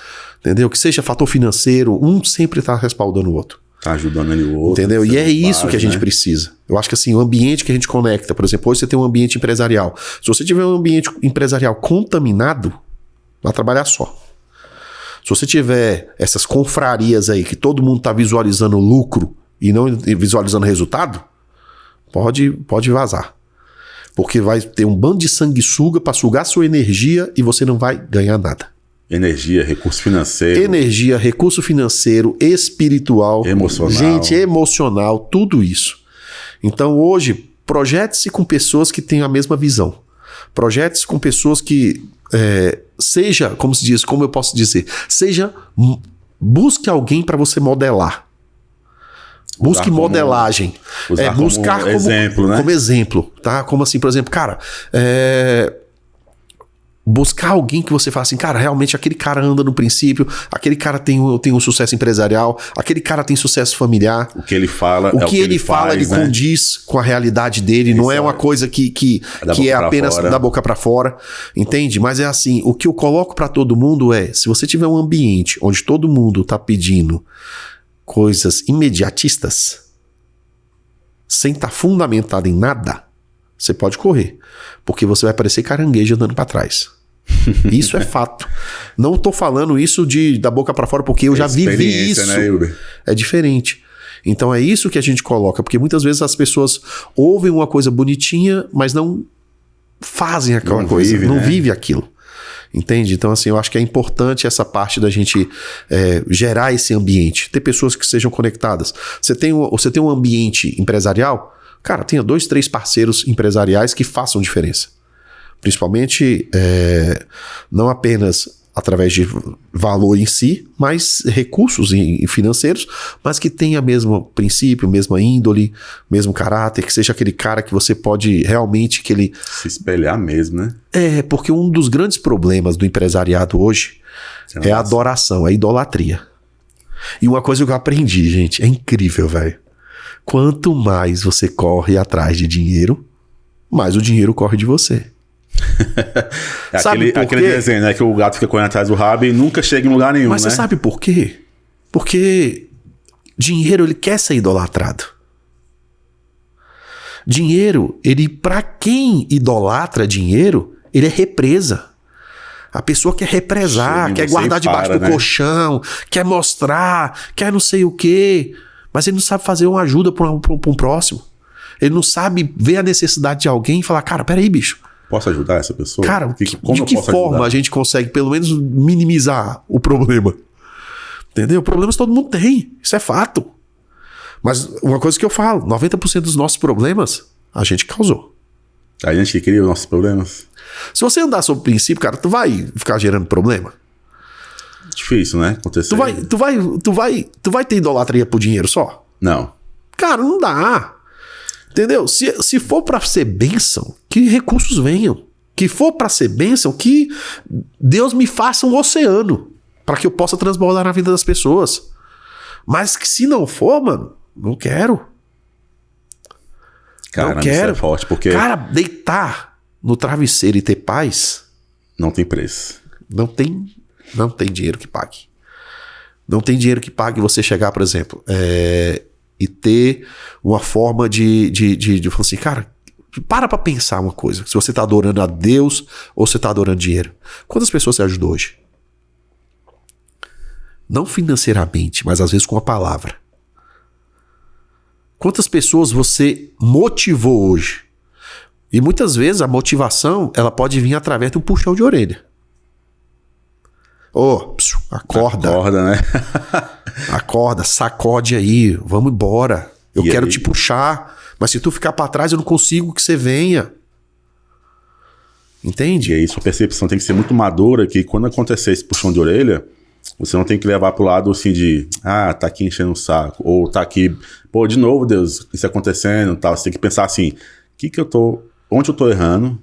entendeu? Que seja fator financeiro, um sempre tá respaldando o outro. Tá ajudando ali o outro. Entendeu? E é isso que a gente precisa. Eu acho que assim, o ambiente que a gente conecta, por exemplo, hoje você tem um ambiente empresarial. Se você tiver um ambiente empresarial contaminado, vai trabalhar só. Se você tiver essas confrarias aí, que todo mundo tá visualizando lucro e não visualizando resultado, pode vazar. Porque vai ter um bando de sanguessuga para sugar sua energia e você não vai ganhar nada. Energia, recurso financeiro. Energia, recurso financeiro, espiritual. Emocional. Gente, emocional, tudo isso. Então hoje, projete-se com pessoas que tenham a mesma visão. Projete-se com pessoas que seja, como se diz, como eu posso dizer, busque alguém para você modelar. Busque modelagem. Buscar como exemplo, né? Como exemplo, tá? Como assim, por exemplo, cara, buscar alguém que você fala assim, cara, realmente aquele cara anda no princípio, aquele cara tem um sucesso empresarial, aquele cara tem sucesso familiar. O que ele fala o que ele fala, ele condiz com a realidade dele, não é uma coisa que é apenas da boca para fora, entende? Mas é assim, o que eu coloco para todo mundo se você tiver um ambiente onde todo mundo tá pedindo coisas imediatistas, sem estar fundamentado em nada, você pode correr. Porque você vai parecer caranguejo andando para trás. Isso é fato. Não tô falando isso da boca para fora, porque eu já vivi isso. Né, Uber? É diferente. Então é isso que a gente coloca, porque muitas vezes as pessoas ouvem uma coisa bonitinha, mas não fazem aquela coisa, não vive aquilo. Entende? Então, assim, eu acho que é importante essa parte da gente gerar esse ambiente. Ter pessoas que sejam conectadas. Você tem um ambiente empresarial, cara, tenha 2, 3 parceiros empresariais que façam diferença. Principalmente, não apenas através de valor em si, mas recursos financeiros, mas que tenha mesmo princípio, mesma índole, mesmo caráter, que seja aquele cara que você pode realmente que ele... Se espelhar mesmo, né? Porque um dos grandes problemas do empresariado hoje é a adoração, a idolatria. E uma coisa que eu aprendi, gente, é incrível, velho. Quanto mais você corre atrás de dinheiro, mais o dinheiro corre de você. Aquele desenho, né? Que o gato fica correndo atrás do rabo e nunca chega em lugar nenhum. Mas você sabe por quê? Porque dinheiro, ele quer ser idolatrado. Dinheiro, pra quem idolatra dinheiro, ele é represa. A pessoa quer represar, quer guardar debaixo do colchão, quer mostrar, quer não sei o quê. Mas ele não sabe fazer uma ajuda para um próximo. Ele não sabe ver a necessidade de alguém e falar, cara, peraí, bicho. Posso ajudar essa pessoa? Cara, de que forma a gente consegue pelo menos minimizar o problema? Entendeu? Problemas todo mundo tem. Isso é fato. Mas uma coisa que eu falo, 90% dos nossos problemas a gente causou. A gente que cria os nossos problemas. Se você andar sob princípio, cara, tu vai ficar gerando problema? Difícil, né? Acontecer. Tu vai ter idolatria por dinheiro só? Não. Cara, não dá. Entendeu? Se for pra ser bênção, que recursos venham. Que for pra ser bênção, que Deus me faça um oceano pra que eu possa transbordar na vida das pessoas. Mas que se não for, mano, não quero. Cara, não quero. Isso é forte, porque Cara, deitar no travesseiro e ter paz não tem preço. não tem dinheiro que pague. Não tem dinheiro que pague você chegar, por exemplo, e ter uma forma de falar assim, cara, para pra pensar uma coisa. Se você tá adorando a Deus ou você tá adorando dinheiro. Quantas pessoas você ajudou hoje? Não financeiramente, mas às vezes com a palavra. Quantas pessoas você motivou hoje? E muitas vezes a motivação, ela pode vir através de um puxão de orelha. Acorda. Acorda, né? Acorda, sacode aí, vamos embora. Eu E quero aí? te puxar, mas se tu ficar pra trás eu não consigo que você venha. Entende? E aí sua percepção tem que ser muito madura, que quando acontecer esse puxão de orelha, você não tem que levar pro lado assim de, tá aqui enchendo o saco, ou tá aqui, de novo, Deus, isso acontecendo, tal. Você tem que pensar assim, onde eu tô errando, o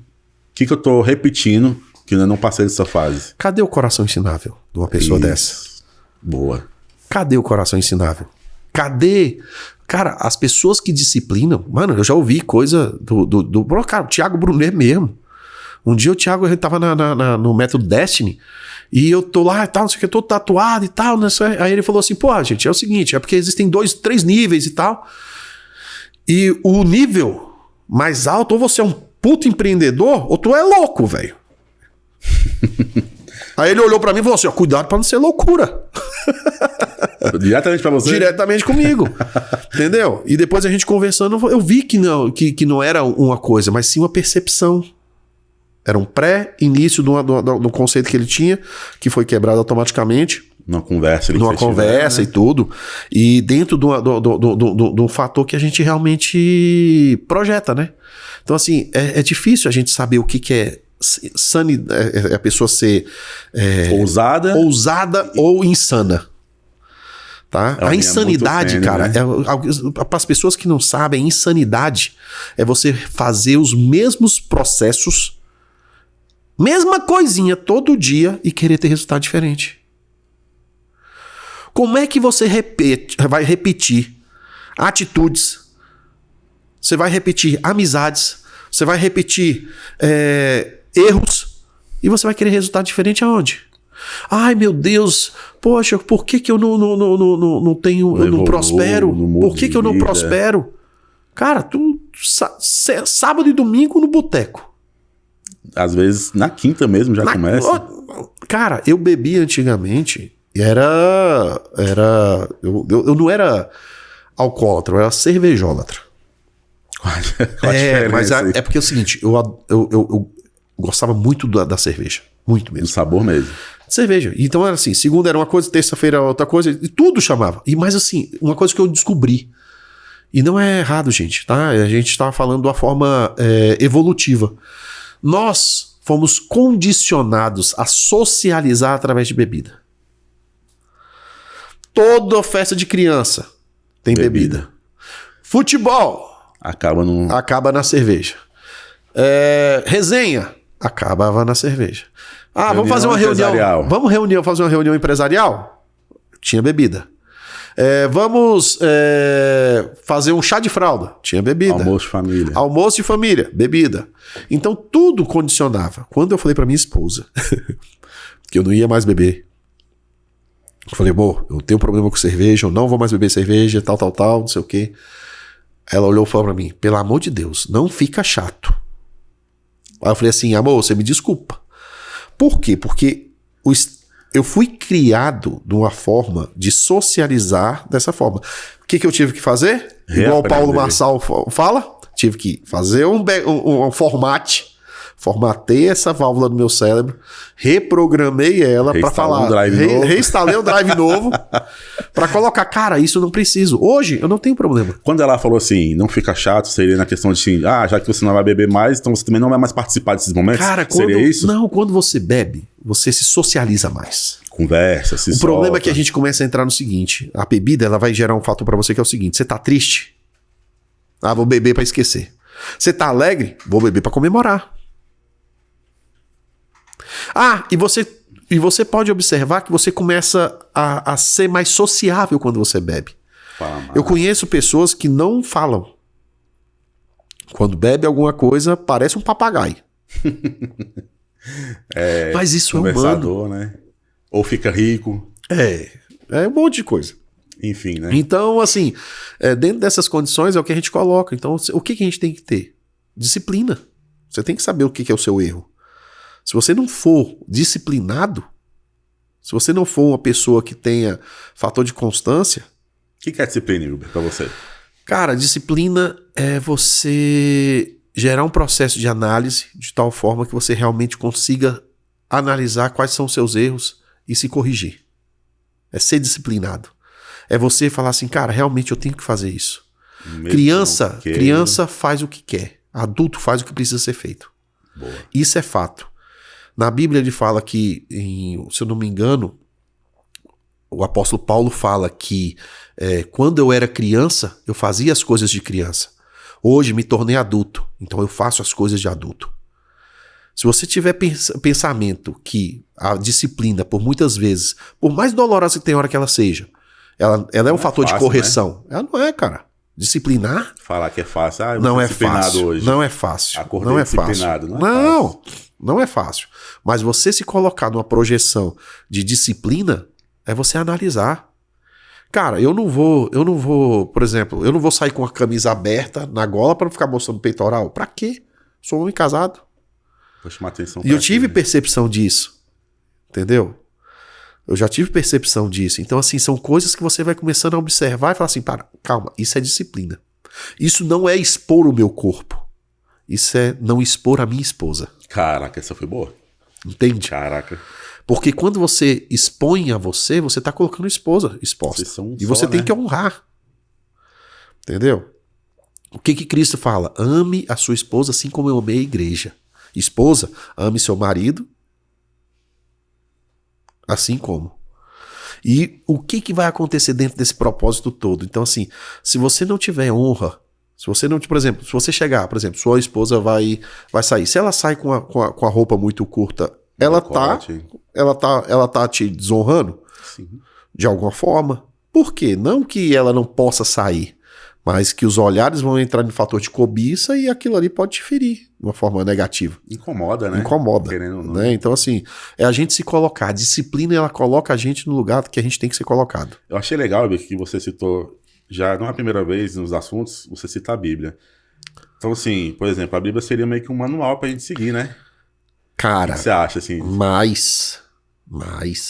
que eu tô repetindo, que eu ainda não passei dessa fase. Cadê o coração ensinável de uma pessoa dessa? Boa. Cadê o coração ensinável? Cadê? Cara, as pessoas que disciplinam, mano, eu já ouvi coisa cara, o Thiago Brunet mesmo. Um dia o Thiago, ele tava no método Destiny, e eu tô lá e tal, não sei o que, eu tô tatuado e tal, né? Aí ele falou assim, gente, é o seguinte, é porque existem 2, 3 níveis e tal, e o nível mais alto, ou você é um puto empreendedor, ou tu é louco, velho. Aí ele olhou pra mim e falou assim, cuidado pra não ser loucura. Diretamente pra você? Diretamente comigo. Entendeu? E depois a gente conversando, eu vi que não era uma coisa, mas sim uma percepção. Era um pré-início do conceito que ele tinha, que foi quebrado automaticamente. Numa conversa. Numa conversa, né? E tudo. E dentro do fator que a gente realmente projeta, né? Então, assim, é difícil a gente saber o que é a pessoa ser ousada ou insana. Tá? A insanidade, muito cara, né? Para as pessoas que não sabem, a insanidade é você fazer os mesmos processos, mesma coisinha todo dia e querer ter resultado diferente. Como é que você vai repetir atitudes? Você vai repetir amizades? Você vai repetir erros? E você vai querer resultado diferente aonde? Ai, meu Deus, poxa, por que eu não tenho, eu não prospero? Por que eu não prospero? Cara, sábado e domingo no boteco. Às vezes na quinta mesmo já começa. Cara, eu bebi antigamente e eu não era alcoólatra, eu era cervejólatra. Mas é porque é o seguinte, eu gostava muito da cerveja, muito mesmo. Do sabor mesmo. Cerveja. Então era assim, segunda era uma coisa, terça-feira era outra coisa, e tudo chamava. Mas assim, uma coisa que eu descobri, e não é errado, gente, tá? A gente está falando de uma forma evolutiva. Nós fomos condicionados a socializar através de bebida. Toda festa de criança tem bebida. Futebol acaba na cerveja. Resenha acabava na cerveja. Vamos fazer uma reunião. Vamos fazer uma reunião empresarial? Tinha bebida. Vamos fazer um chá de fralda? Tinha bebida. Almoço de família, bebida. Então tudo condicionava. Quando eu falei pra minha esposa que eu não ia mais beber, eu falei, eu tenho um problema com cerveja, eu não vou mais beber cerveja, tal, não sei o quê. Ela olhou e falou pra mim, pelo amor de Deus, não fica chato. Aí eu falei assim, amor, você me desculpa. Por quê? Porque eu fui criado de uma forma de socializar dessa forma. O que eu tive que fazer? Igual o Paulo Marçal fala, tive que fazer um formate, Formatei essa válvula no meu cérebro, reprogramei ela para falar, reinstalei o drive novo para colocar, cara, isso eu não preciso. Hoje eu não tenho problema. Quando ela falou assim, não fica chato, seria na questão de assim, já que você não vai beber mais, então você também não vai mais participar desses momentos? Cara, seria isso? Não, quando você bebe, você se socializa mais. Conversa, se O solta. problema é que a gente começa a entrar no seguinte, a bebida ela vai gerar um fator para você que é o seguinte, você tá triste? Vou beber para esquecer. Você tá alegre? Vou beber para comemorar. E você pode observar que você começa a ser mais sociável quando você bebe. Eu conheço pessoas que não falam. Quando bebe alguma coisa, parece um papagaio. Mas isso é humano. Né? Ou fica rico. É um monte de coisa. Enfim, né? Então, assim, dentro dessas condições é o que a gente coloca. Então, o que a gente tem que ter? Disciplina. Você tem que saber o que é o seu erro. Se você não for disciplinado, se você não for uma pessoa que tenha fator de constância... O que é disciplina, Wilber, pra você? Cara, disciplina é você gerar um processo de análise de tal forma que você realmente consiga analisar quais são os seus erros e se corrigir. É ser disciplinado. É você falar assim, cara, realmente eu tenho que fazer isso. Criança faz o que quer. Adulto faz o que precisa ser feito. Boa. Isso é fato. Na Bíblia ele fala que, se eu não me engano, o apóstolo Paulo fala que quando eu era criança, eu fazia as coisas de criança. Hoje me tornei adulto, então eu faço as coisas de adulto. Se você tiver pensamento que a disciplina, por muitas vezes, por mais dolorosa que tem hora que ela seja, ela é um fator de correção. Né? Ela não é, cara. Disciplinar... Falar que é fácil. Não é fácil. Hoje. Não é fácil. Acordei não é disciplinado. Fácil. Não é fácil. Mas você se colocar numa projeção de disciplina é você analisar. Cara, eu não vou, por exemplo, eu não vou sair com a camisa aberta na gola para ficar mostrando peitoral. Pra quê? Sou um homem casado. Vou chamar atenção. E eu tive percepção disso. Entendeu? Eu já tive percepção disso. Então, assim, são coisas que você vai começando a observar e falar assim, calma, isso é disciplina. Isso não é expor o meu corpo. Isso é não expor a minha esposa. Caraca, essa foi boa. Entende? Caraca. Porque quando você expõe a você tá colocando a esposa exposta. E você tem que honrar. Entendeu? O que Cristo fala? Ame a sua esposa assim como eu amei a igreja. Esposa, ame seu marido assim como. E o que vai acontecer dentro desse propósito todo? Então, assim, se você não tiver honra, se você não, por exemplo, se você chegar, por exemplo, sua esposa vai sair, se ela sai com a roupa muito curta, ela tá te desonrando? Sim. De alguma forma. Por quê? Não que ela não possa sair, mas que os olhares vão entrar no fator de cobiça e aquilo ali pode te ferir de uma forma negativa. Incomoda, né? Incomoda. Querendo ou não. Né? Então, assim, é a gente se colocar. A disciplina, ela coloca a gente no lugar que a gente tem que ser colocado. Eu achei legal, que você citou, já não é a primeira vez nos assuntos, você cita a Bíblia. Então, assim, por exemplo, a Bíblia seria meio que um manual pra gente seguir, né? Cara, o que você acha, assim? Mas...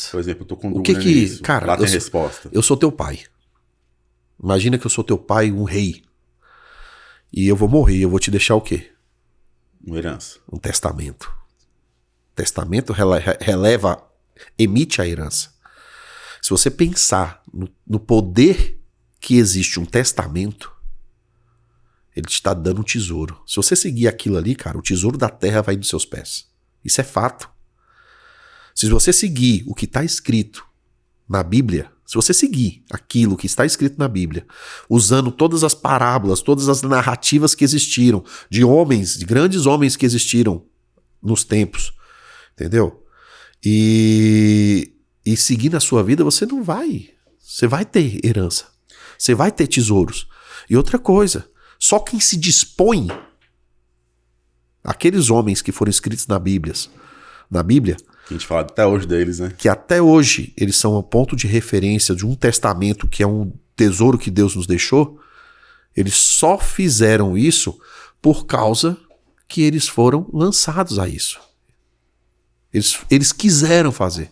Por exemplo, eu tô com dúvida nisso. Cara, lá tem resposta. Eu sou teu pai. Imagina que eu sou teu pai, um rei. E eu vou morrer, eu vou te deixar o quê? Uma herança. Um testamento. Testamento emite a herança. Se você pensar no poder que existe um testamento, ele te está dando um tesouro. Se você seguir aquilo ali, cara, o tesouro da terra vai nos seus pés. Isso é fato. Se você seguir o que está escrito na Bíblia, se você seguir aquilo que está escrito na Bíblia, usando todas as parábolas, todas as narrativas que existiram, de homens, de grandes homens que existiram nos tempos, entendeu? E seguir na sua vida, você não vai. Você vai ter herança. Você vai ter tesouros. E outra coisa, só quem se dispõe, aqueles homens que foram escritos na Bíblia, a gente fala até hoje deles, né? Que até hoje eles são um ponto de referência de um testamento que é um tesouro que Deus nos deixou. Eles só fizeram isso por causa que eles foram lançados a isso. Eles quiseram fazer.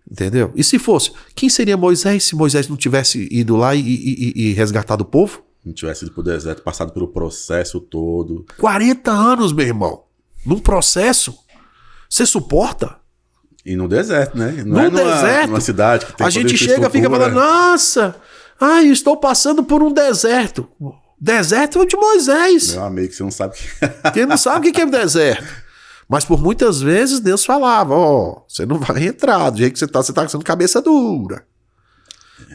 Entendeu? E se fosse, quem seria Moisés se Moisés não tivesse ido lá e resgatado o povo? Não tivesse ido pro deserto, passado pelo processo todo. 40 anos, meu irmão. num processo, você suporta? E no deserto, né? No deserto, numa cidade que tem a gente chega e fica falando, nossa, eu estou passando por um deserto. Deserto é de Moisés. Meu amigo, você não sabe o que Quem não sabe o que é o deserto. Mas por muitas vezes Deus falava, você não vai entrar, do jeito que você tá sendo cabeça dura.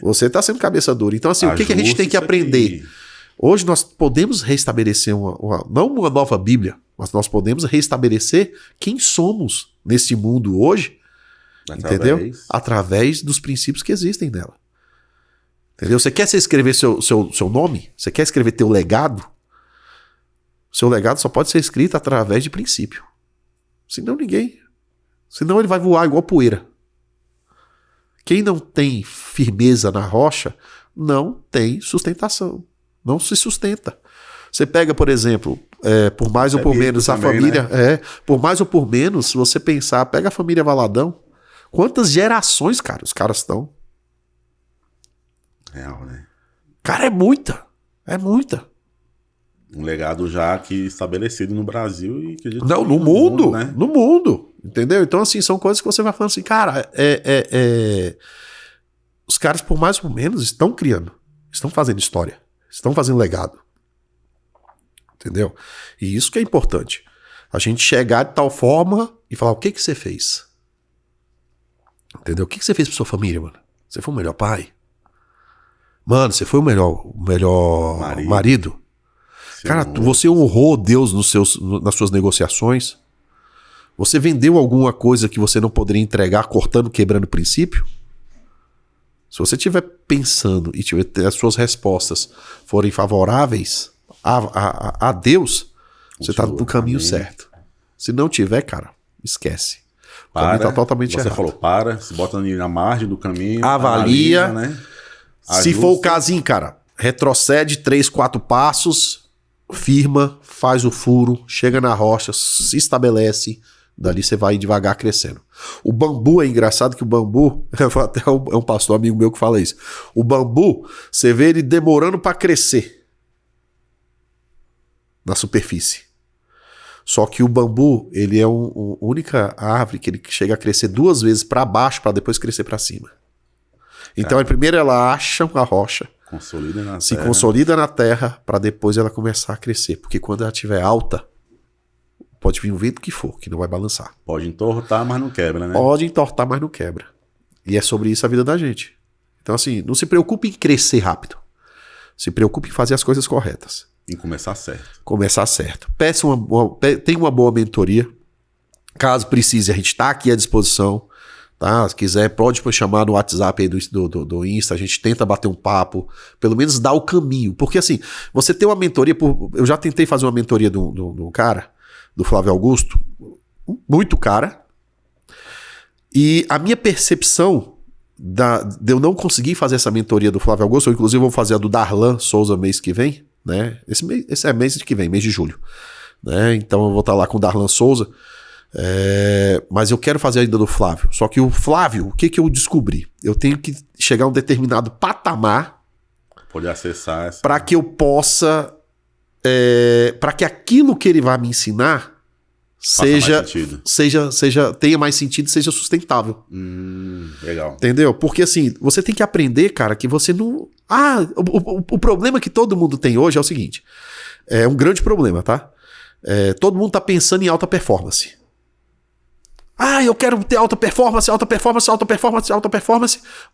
Você tá sendo cabeça dura. Então assim, o que a gente tem que aprender? Aqui. Hoje nós podemos restabelecer não uma nova Bíblia, mas nós podemos restabelecer quem somos nesse mundo hoje, entendeu? Através dos princípios que existem nela. Entendeu? Você quer escrever seu nome? Você quer escrever teu legado? Seu legado só pode ser escrito através de princípio. Senão ninguém. Senão ele vai voar igual poeira. Quem não tem firmeza na rocha, não tem sustentação. Não se sustenta. Você pega, por exemplo, por mais ou por menos, a também, família... né? Por mais ou por menos, se você pensar, pega a família Valadão. Quantas gerações, cara, os caras estão? Real, né? Cara, é muita. É muita. Um legado já aqui estabelecido no Brasil e que a gente Não, no mundo, né? No mundo. Entendeu? Então, assim, são coisas que você vai falando assim, cara, os caras, por mais ou menos, estão criando. Estão fazendo história. Estão fazendo legado. Entendeu? E isso que é importante. A gente chegar de tal forma e falar, o que você fez? Entendeu? O que você fez pra sua família, mano? Você foi o melhor pai? Mano, você foi o melhor marido? Cara, você honrou Deus nas suas negociações? Você vendeu alguma coisa que você não poderia entregar, cortando, quebrando o princípio? Se você estiver pensando e as suas respostas forem favoráveis a Deus, você está no caminho certo. Se não tiver, cara, esquece. O caminho está totalmente errado. Você falou, se bota na margem do caminho. Avalia, né? Se for o casinho, cara, retrocede 3, 4 passos, firma, faz o furo, chega na rocha, se estabelece, dali você vai devagar crescendo. O bambu é engraçado que o bambu, até é um pastor amigo meu que fala isso. O bambu, você vê ele demorando para crescer na superfície. Só que o bambu, ele é a única árvore que ele chega a crescer 2 vezes para baixo para depois crescer para cima. Então, primeiro ela acha a rocha, se consolida na terra para depois ela começar a crescer. Porque quando ela estiver alta, pode vir o vento que for, que não vai balançar. Pode entortar, mas não quebra, né? Pode entortar, mas não quebra. E é sobre isso a vida da gente. Então, assim, não se preocupe em crescer rápido. Se preocupe em fazer as coisas corretas. Em começar certo. Começar certo. Tenha uma boa mentoria. Caso precise, a gente está aqui à disposição. Tá? Se quiser, pode chamar no WhatsApp aí do Insta, a gente tenta bater um papo, pelo menos dar o caminho. Porque assim, você tem uma mentoria, eu já tentei fazer uma mentoria de um cara, do Flávio Augusto, muito cara, e a minha percepção de eu não conseguir fazer essa mentoria do Flávio Augusto, eu inclusive vou fazer a do Darlan Souza mês que vem, né? Esse é mês que vem, mês de julho, né? Então eu vou estar lá com o Darlan Souza. Mas eu quero fazer ainda do Flávio. Só que o Flávio, o que eu descobri? Eu tenho que chegar a um determinado patamar poder acessar essa... para que eu possa para que aquilo que ele vai me ensinar tenha mais sentido e seja sustentável. Legal. Entendeu? Porque assim, você tem que aprender, cara, que você não... o problema que todo mundo tem hoje é o seguinte, é um grande problema, tá? Todo mundo tá pensando em alta performance. Eu quero ter alta performance,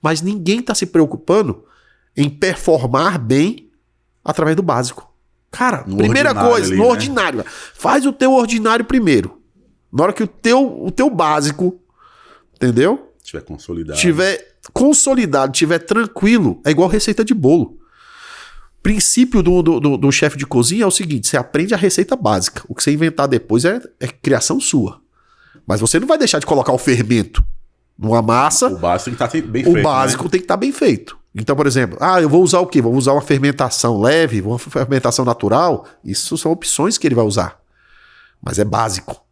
mas ninguém tá se preocupando em performar bem através do básico. Cara, primeira coisa, no ordinário. Faz o teu ordinário primeiro. Na hora que o teu básico, entendeu? Tiver consolidado, tiver tranquilo, é igual receita de bolo. Princípio do chefe de cozinha é o seguinte, você aprende a receita básica. O que você inventar depois é criação sua. Mas você não vai deixar de colocar o fermento numa massa. O básico tem que estar bem feito. O básico tem que estar bem feito. Então, por exemplo, eu vou usar o quê? Vou usar uma fermentação leve, uma fermentação natural. Isso são opções que ele vai usar. Mas é básico.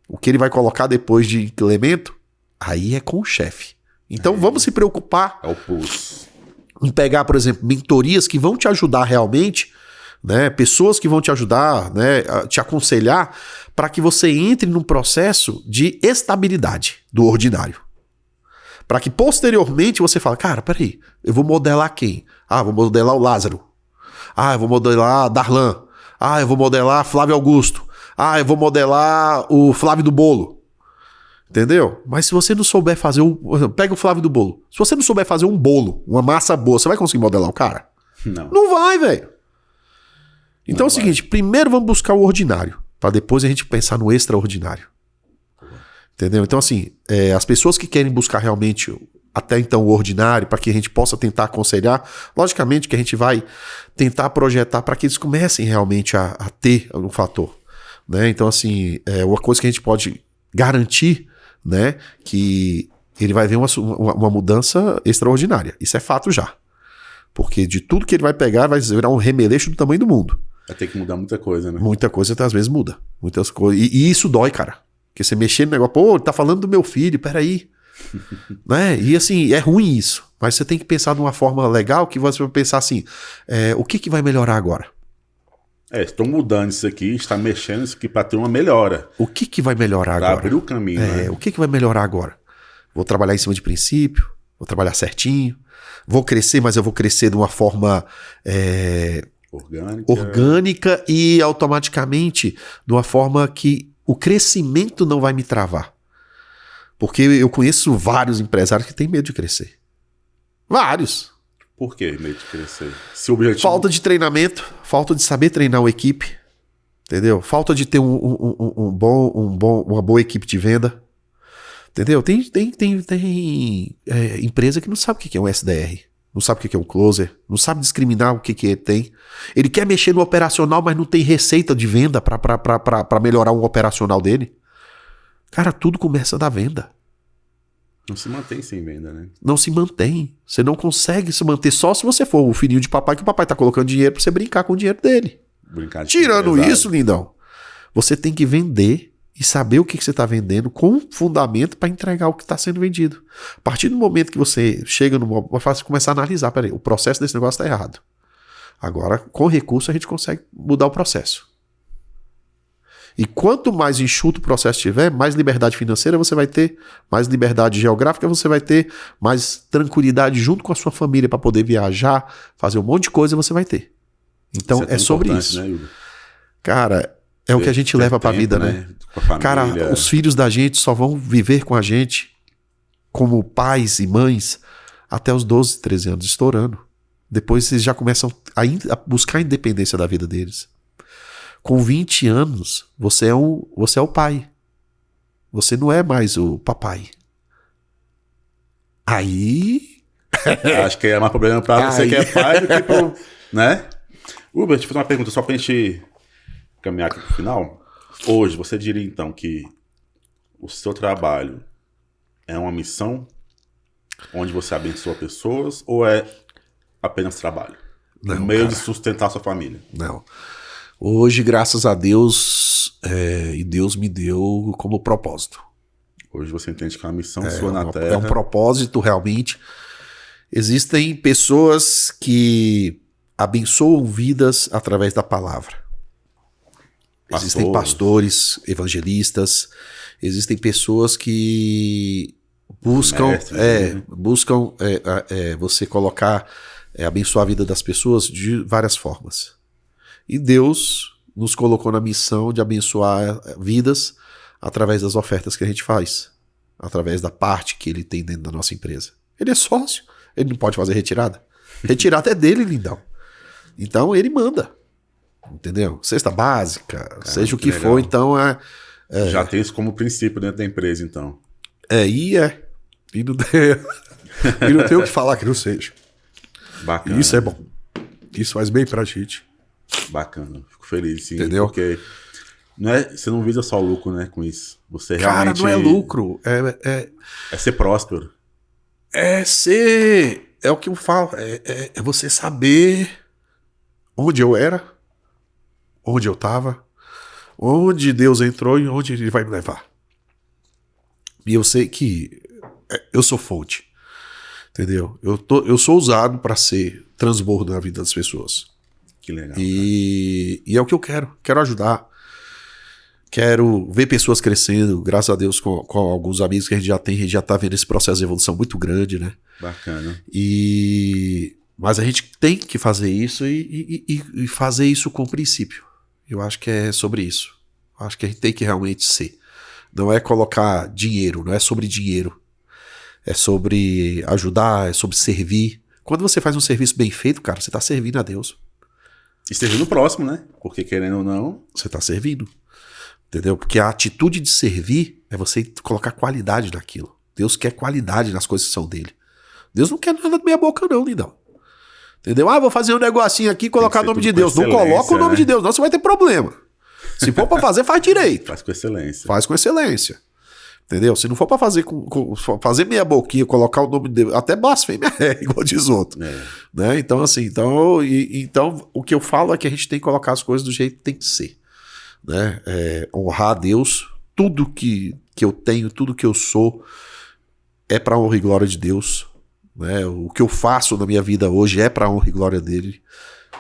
O que ele vai colocar depois de elemento, aí é com o chefe. Então vamos se preocupar o pulso. Em pegar, por exemplo, mentorias que vão te ajudar realmente, né? Pessoas que vão te ajudar, né? Te aconselhar para que você entre num processo de estabilidade do ordinário. Para que posteriormente você fale, cara, peraí, eu vou modelar quem? Ah, vou modelar o Lázaro. Ah, eu vou modelar Darlan. Ah, eu vou modelar Flávio Augusto. Ah, eu vou modelar o Flávio do Bolo. Entendeu? Mas se você não souber fazer pega o Flávio do Bolo. Se você não souber fazer um bolo, uma massa boa, você vai conseguir modelar o cara? Não. Não vai, velho. Então Não é o seguinte, primeiro vamos buscar o ordinário, para depois a gente pensar no extraordinário. Entendeu? Então assim, as pessoas que querem buscar realmente até então o ordinário, para que a gente possa tentar aconselhar, logicamente que a gente vai tentar projetar para que eles comecem realmente a ter um fator. Né? Então assim, uma coisa que a gente pode garantir, né, que ele vai ver uma mudança extraordinária. Isso é fato já. Porque de tudo que ele vai pegar, vai virar um remeleixo do tamanho do mundo. Vai ter que mudar muita coisa, né? Muita coisa às vezes muda. Muitas coisas. E isso dói, cara. Porque você mexer no negócio, pô, ele tá falando do meu filho, peraí. Né? E assim, é ruim isso. Mas você tem que pensar de uma forma legal que você vai pensar assim, o que vai melhorar agora? Estou mudando isso aqui, está mexendo isso aqui para ter uma melhora. O que vai melhorar Pra agora? abrir o caminho, né? O que vai melhorar agora? Vou trabalhar em cima de princípio, vou trabalhar certinho, vou crescer, mas eu vou crescer de uma forma orgânica e automaticamente de uma forma que o crescimento não vai me travar. Porque eu conheço vários empresários que têm medo de crescer. Vários. Por que medo de crescer? Se o objetivo... Falta de treinamento, falta de saber treinar uma equipe, entendeu? Falta de ter uma boa equipe de venda, entendeu? Tem empresa que não sabe o que é um SDR, não sabe o que é um closer, não sabe discriminar o que ele tem. Ele quer mexer no operacional, mas não tem receita de venda para melhorar o operacional dele. Cara, tudo começa da venda. Não se mantém sem venda, né? Não se mantém. Você não consegue se manter só se você for o filhinho de papai que o papai tá colocando dinheiro pra você brincar com o dinheiro dele. Tirando isso, lindão, você tem que vender e saber o que você tá vendendo com fundamento para entregar o que tá sendo vendido. A partir do momento que você chega você começar a analisar, peraí, o processo desse negócio tá errado. Agora, com recurso, a gente consegue mudar o processo. E quanto mais enxuto o processo tiver, mais liberdade financeira você vai ter, mais liberdade geográfica você vai ter, mais tranquilidade junto com a sua família para poder viajar, fazer um monte de coisa você vai ter. Então é sobre isso. Né, cara, é o que a gente leva para a vida, né? Cara, os filhos da gente só vão viver com a gente como pais e mães até os 12, 13 anos, estourando. Depois eles já começam a buscar a independência da vida deles. Com 20 anos, você é o pai. Você não é mais o papai. Aí... Acho que é mais problema pra você que é pai do que pro... Né? Uber, deixa eu fazer uma pergunta só pra gente caminhar aqui pro final. Hoje, você diria então que o seu trabalho é uma missão onde você abençoa pessoas ou é apenas trabalho? No meio de sustentar a sua família? Não. Hoje, graças a Deus, e Deus me deu como propósito. Hoje você entende que é uma missão sua na Terra. É um propósito, realmente. Existem pessoas que abençoam vidas através da palavra. Existem pastores, evangelistas, existem pessoas que buscam, buscam você colocar, abençoar a vida das pessoas de várias formas. E Deus nos colocou na missão de abençoar vidas através das ofertas que a gente faz, através da parte que ele tem dentro da nossa empresa. Ele é sócio, ele não pode fazer retirada. Retirada é dele, lindão. Então ele manda, entendeu? Cesta básica, seja o que legal. For, então já tem isso como princípio dentro da empresa, então. E não tem o que falar que não seja. Bacana. E isso é bom. Isso faz bem pra gente. Bacana, fico feliz, sim. Entendeu? Porque você não visa só lucro, né, com isso. Você realmente... Cara, não é lucro. É ser próspero. É o que eu falo. É você saber onde eu era, onde eu estava, onde Deus entrou e onde Ele vai me levar. E eu sei que eu sou fonte. Entendeu? Eu sou usado para ser transbordo na vida das pessoas. Que legal. E é o que eu quero. Quero ajudar. Quero ver pessoas crescendo. Graças a Deus, com alguns amigos que a gente já tá vendo esse processo de evolução muito grande, né? Bacana. Mas a gente tem que fazer isso e fazer isso com princípio. Eu acho que é sobre isso. Eu acho que a gente tem que realmente ser. Não é colocar dinheiro, não é sobre dinheiro. É sobre ajudar, é sobre servir. Quando você faz um serviço bem feito, cara, você tá servindo a Deus. E servir no próximo, né? Porque querendo ou não... Você tá servindo. Entendeu? Porque a atitude de servir é você colocar qualidade naquilo. Deus quer qualidade nas coisas que são dele. Deus não quer nada da minha boca não, lindão. Entendeu? Vou fazer um negocinho aqui e colocar o nome de Deus. Não coloca o nome de Deus, não, você vai ter problema. Se for pra fazer, faz direito. Faz com excelência. Faz com excelência. Entendeu? Se não for pra fazer fazer meia boquinha, colocar o nome de Deus, até blasfêmia igual diz outro. Né? Então, assim, então, o que eu falo é que a gente tem que colocar as coisas do jeito que tem que ser. Né? Honrar a Deus, tudo que eu tenho, tudo que eu sou é pra honra e glória de Deus. Né? O que eu faço na minha vida hoje é pra honra e glória dele.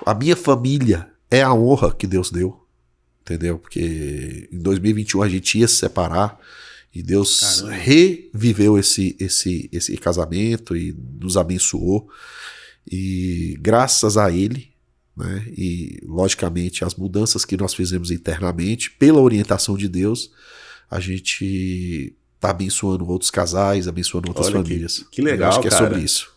A minha família é a honra que Deus deu. Entendeu? Porque em 2021 a gente ia se separar e Deus reviveu esse casamento e nos abençoou. E graças a ele, né, e logicamente as mudanças que nós fizemos internamente, pela orientação de Deus, a gente tá abençoando outros casais, abençoando outras famílias. Que legal, acho que cara. É sobre isso.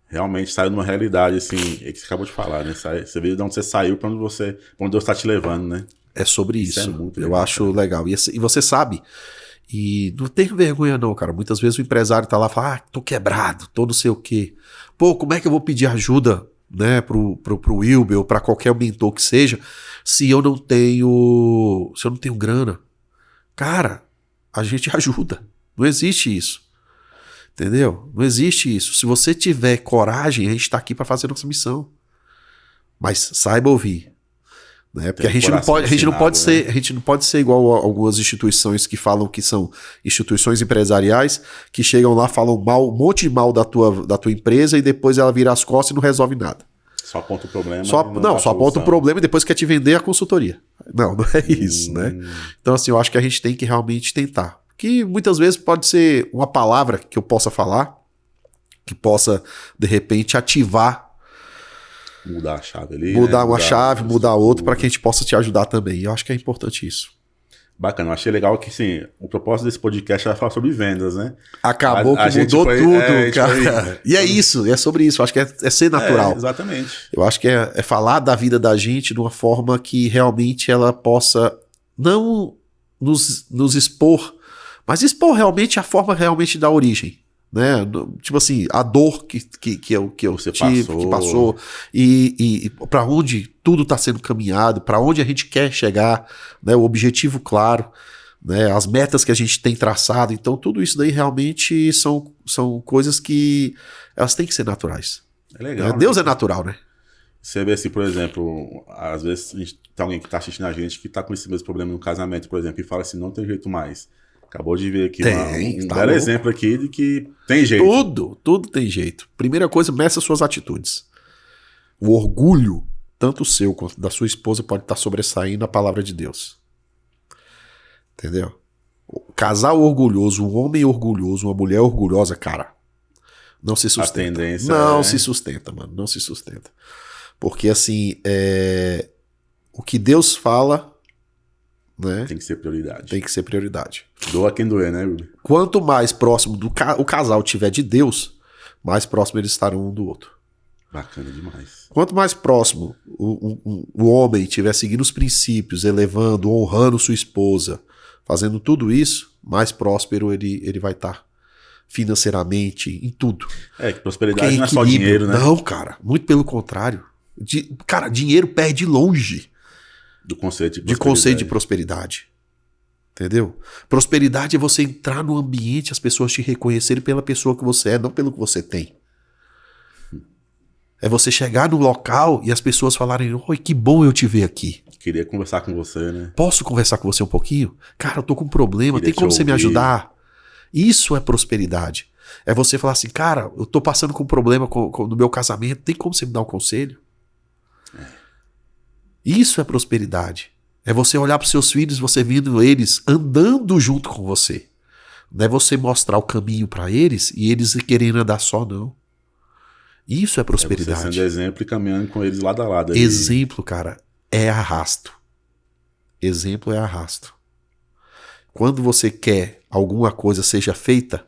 Realmente saiu numa realidade, assim, é que você acabou de falar, né? Você vê de onde você saiu pra onde Deus tá te levando, né? É sobre isso. É muito legal, eu acho legal. E você sabe, e não tenho vergonha não, cara. Muitas vezes o empresário tá lá e fala, tô quebrado, tô não sei o quê. Pô, como é que eu vou pedir ajuda, né, pro Wilber ou pra qualquer mentor que seja, se eu não tenho grana? Cara, a gente ajuda. Não existe isso. Entendeu? Não existe isso. Se você tiver coragem, a gente tá aqui pra fazer nossa missão. Mas saiba ouvir. Né? Porque a gente não pode ser igual a algumas instituições que falam que são instituições empresariais, que chegam lá, falam um monte de mal da tua empresa e depois ela vira as costas e não resolve nada. Só aponta o problema. Só aponta o problema e depois quer te vender a consultoria. Não é isso, né? Então, assim, eu acho que a gente tem que realmente tentar. Que muitas vezes pode ser uma palavra que eu possa falar, que possa, de repente, ativar. Mudar a chave ali. Mudar uma chave, mudar outra, para que a gente possa te ajudar também. E eu acho que é importante isso. Bacana, eu achei legal que, sim, o propósito desse podcast era falar sobre vendas, né? Acabou que mudou tudo, cara. E é isso, é sobre isso. Eu acho que é ser natural. Exatamente. Eu acho que é falar da vida da gente de uma forma que realmente ela possa não nos expor, mas expor realmente a forma realmente da origem. Né? Tipo assim, a dor que eu tive, que passou, e para onde tudo está sendo caminhado, para onde a gente quer chegar, né? O objetivo claro, né? As metas que a gente tem traçado. Então, tudo isso daí realmente são coisas que elas têm que ser naturais. É legal. Né? Deus é natural, né? Você vê assim, por exemplo, às vezes tem alguém que está assistindo a gente que está com esse mesmo problema no casamento, por exemplo, e fala assim, não tem jeito mais. Acabou de ver aqui um belo exemplo aqui de que tem jeito. Tudo tem jeito. Primeira coisa, meça suas atitudes. O orgulho, tanto seu quanto da sua esposa, pode estar sobressaindo a palavra de Deus. Entendeu? O casal orgulhoso, um homem orgulhoso, uma mulher orgulhosa, cara, não se sustenta. A tendência se sustenta, mano. Não se sustenta. Porque assim, o que Deus fala... Né? Tem que ser prioridade. Tem que ser prioridade. Doa quem doer, né, Wilber? Quanto mais próximo o casal tiver de Deus, mais próximo eles estarão um do outro. Bacana demais. Quanto mais próximo o homem estiver seguindo os princípios, elevando, honrando sua esposa, fazendo tudo isso, mais próspero ele vai estar financeiramente, em tudo. Que prosperidade não é só dinheiro, né? Não, cara. Muito pelo contrário. Cara, dinheiro perde longe do conceito de prosperidade. Entendeu? Prosperidade é você entrar no ambiente, as pessoas te reconhecerem pela pessoa que você é, não pelo que você tem. É você chegar no local e as pessoas falarem, oi, que bom eu te ver aqui. Queria conversar com você, né? Posso conversar com você um pouquinho? Cara, eu tô com um problema, tem como você me ajudar? Isso é prosperidade. É você falar assim, cara, eu tô passando com um problema no meu casamento, tem como você me dar um conselho? Isso é prosperidade. É você olhar para os seus filhos, você vendo eles andando junto com você. Não é você mostrar o caminho para eles e eles querendo andar só, não. Isso é prosperidade. É você sendo exemplo e caminhando com eles lado a lado. Exemplo, cara, é arrasto. Exemplo é arrasto. Quando você quer alguma coisa seja feita,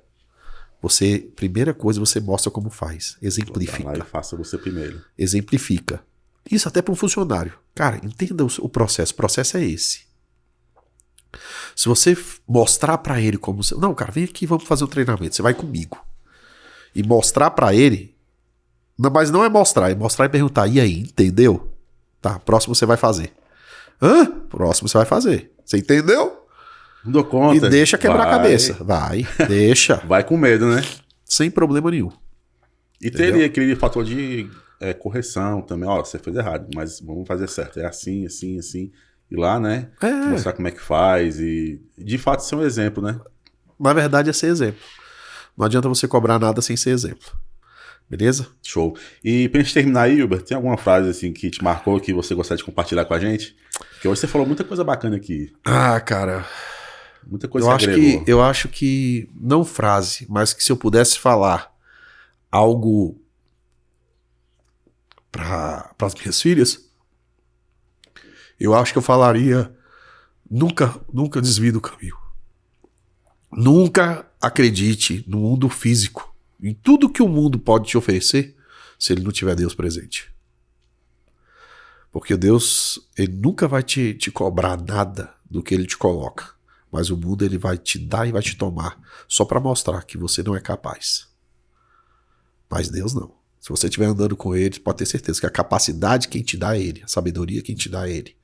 primeira coisa, você mostra como faz. Exemplifica. Vai lá e faça você primeiro. Exemplifica. Isso até para um funcionário. Cara, entenda o processo. O processo é esse. Se você mostrar para ele como... Não, cara, vem aqui, vamos fazer um treinamento. Você vai comigo. E mostrar para ele... Mas não é mostrar e perguntar. E aí, entendeu? Tá, próximo você vai fazer. Hã? Próximo você vai fazer. Você entendeu? Não dou conta. E deixa quebrar a cabeça. Vai, deixa. Vai com medo, né? Sem problema nenhum. E teria aquele fator de correção também. Ó, você fez errado, mas vamos fazer certo. É assim, assim, assim. E lá, né? Mostrar como é que faz e de fato ser um exemplo, né? Na verdade é ser exemplo. Não adianta você cobrar nada sem ser exemplo. Beleza? Show. E pra gente terminar aí, Wilber, tem alguma frase assim que te marcou que você gostaria de compartilhar com a gente? Porque hoje você falou muita coisa bacana aqui. Ah, cara... Muita coisa que agregou. Eu acho que, não frase, mas que se eu pudesse falar algo para as minhas filhas, eu acho que eu falaria: nunca desvie do caminho. Nunca acredite no mundo físico, em tudo que o mundo pode te oferecer, se ele não tiver Deus presente. Porque Deus, ele nunca vai te cobrar nada do que ele te coloca. Mas o mundo ele vai te dar e vai te tomar só para mostrar que você não é capaz. Mas Deus não. Se você estiver andando com ele, pode ter certeza que a capacidade quem te dá é ele, a sabedoria quem te dá é ele.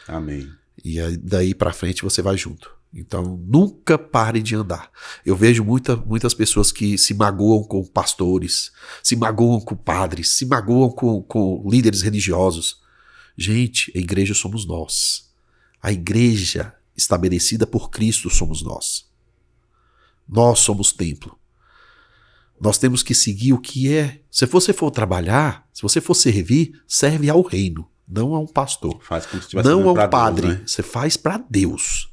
Amém. E aí, daí para frente você vai junto. Então nunca pare de andar. Eu vejo muitas pessoas que se magoam com pastores, se magoam com padres, se magoam com líderes religiosos. Gente, a igreja somos nós. A igreja estabelecida por Cristo somos nós. Nós somos templo. Nós temos que seguir o que é. Se você for trabalhar, se você for servir, serve ao reino, não a um pastor. Faz como se estivesse não a um pra padre. Deus, né? Você faz para Deus.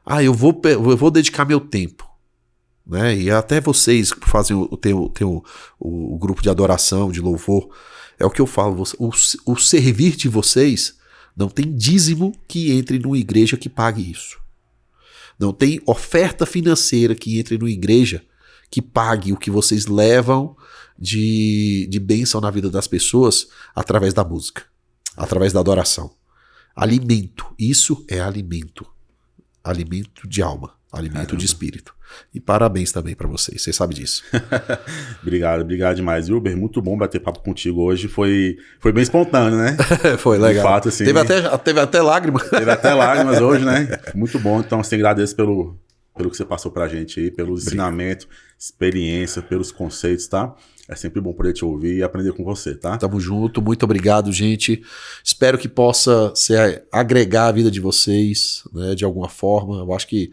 Ah, eu vou dedicar meu tempo. Né? E até vocês que fazem o grupo de adoração, de louvor, é o que eu falo. O servir de vocês não tem dízimo que entre numa igreja que pague isso. Não tem oferta financeira que entre numa igreja que pague o que vocês levam de bênção na vida das pessoas através da música, através da adoração. Alimento, isso é alimento. Alimento de alma, alimento de espírito. E parabéns também pra vocês disso. Obrigado demais, Wilber. Muito bom bater papo contigo hoje. Foi bem espontâneo, né? Foi legal. De fato, assim, teve até lágrimas. Teve até lágrimas hoje, né? Muito bom. Então, te agradeço pelo que você passou pra gente aí, pelo ensinamento, experiência, pelos conceitos, tá? É sempre bom poder te ouvir e aprender com você, tá? Tamo junto. Muito obrigado, gente. Espero que possa agregar a vida de vocês, né, de alguma forma. Eu acho que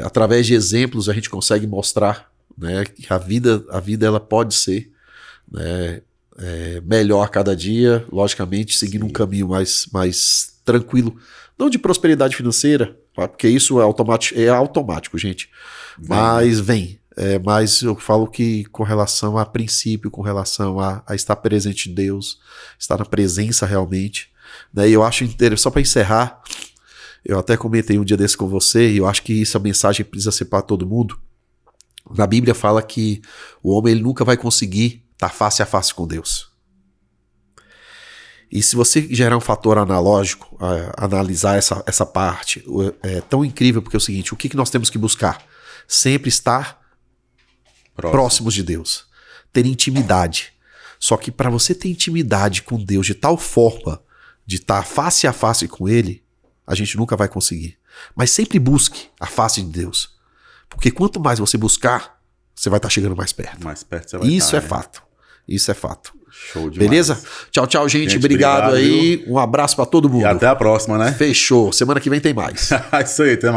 através de exemplos a gente consegue mostrar, né, que a vida ela pode ser, né, melhor a cada dia, logicamente seguindo um caminho mais tranquilo, não de prosperidade financeira, porque isso é automático, gente, mas vem. Mas eu falo que com relação a princípio, com relação a estar presente em Deus, estar na presença realmente, né, e eu acho interessante, só para encerrar, eu até comentei um dia desse com você, e eu acho que essa mensagem precisa ser para todo mundo. Na Bíblia fala que o homem ele nunca vai conseguir estar face a face com Deus. E se você gerar um fator analógico, analisar essa parte, é tão incrível, porque é o seguinte, o que nós temos que buscar? Sempre estar próximos de Deus. Ter intimidade. Só que para você ter intimidade com Deus de tal forma, de estar face a face com Ele, a gente nunca vai conseguir. Mas sempre busque a face de Deus. Porque quanto mais você buscar, você vai estar chegando mais perto. Mais perto você vai Isso estar, é fato. Isso é fato. Show demais. Beleza? Tchau, gente. Obrigado aí. Viu? Um abraço pra todo mundo. E até a próxima, né? Fechou. Semana que vem tem mais. Isso aí, até mais.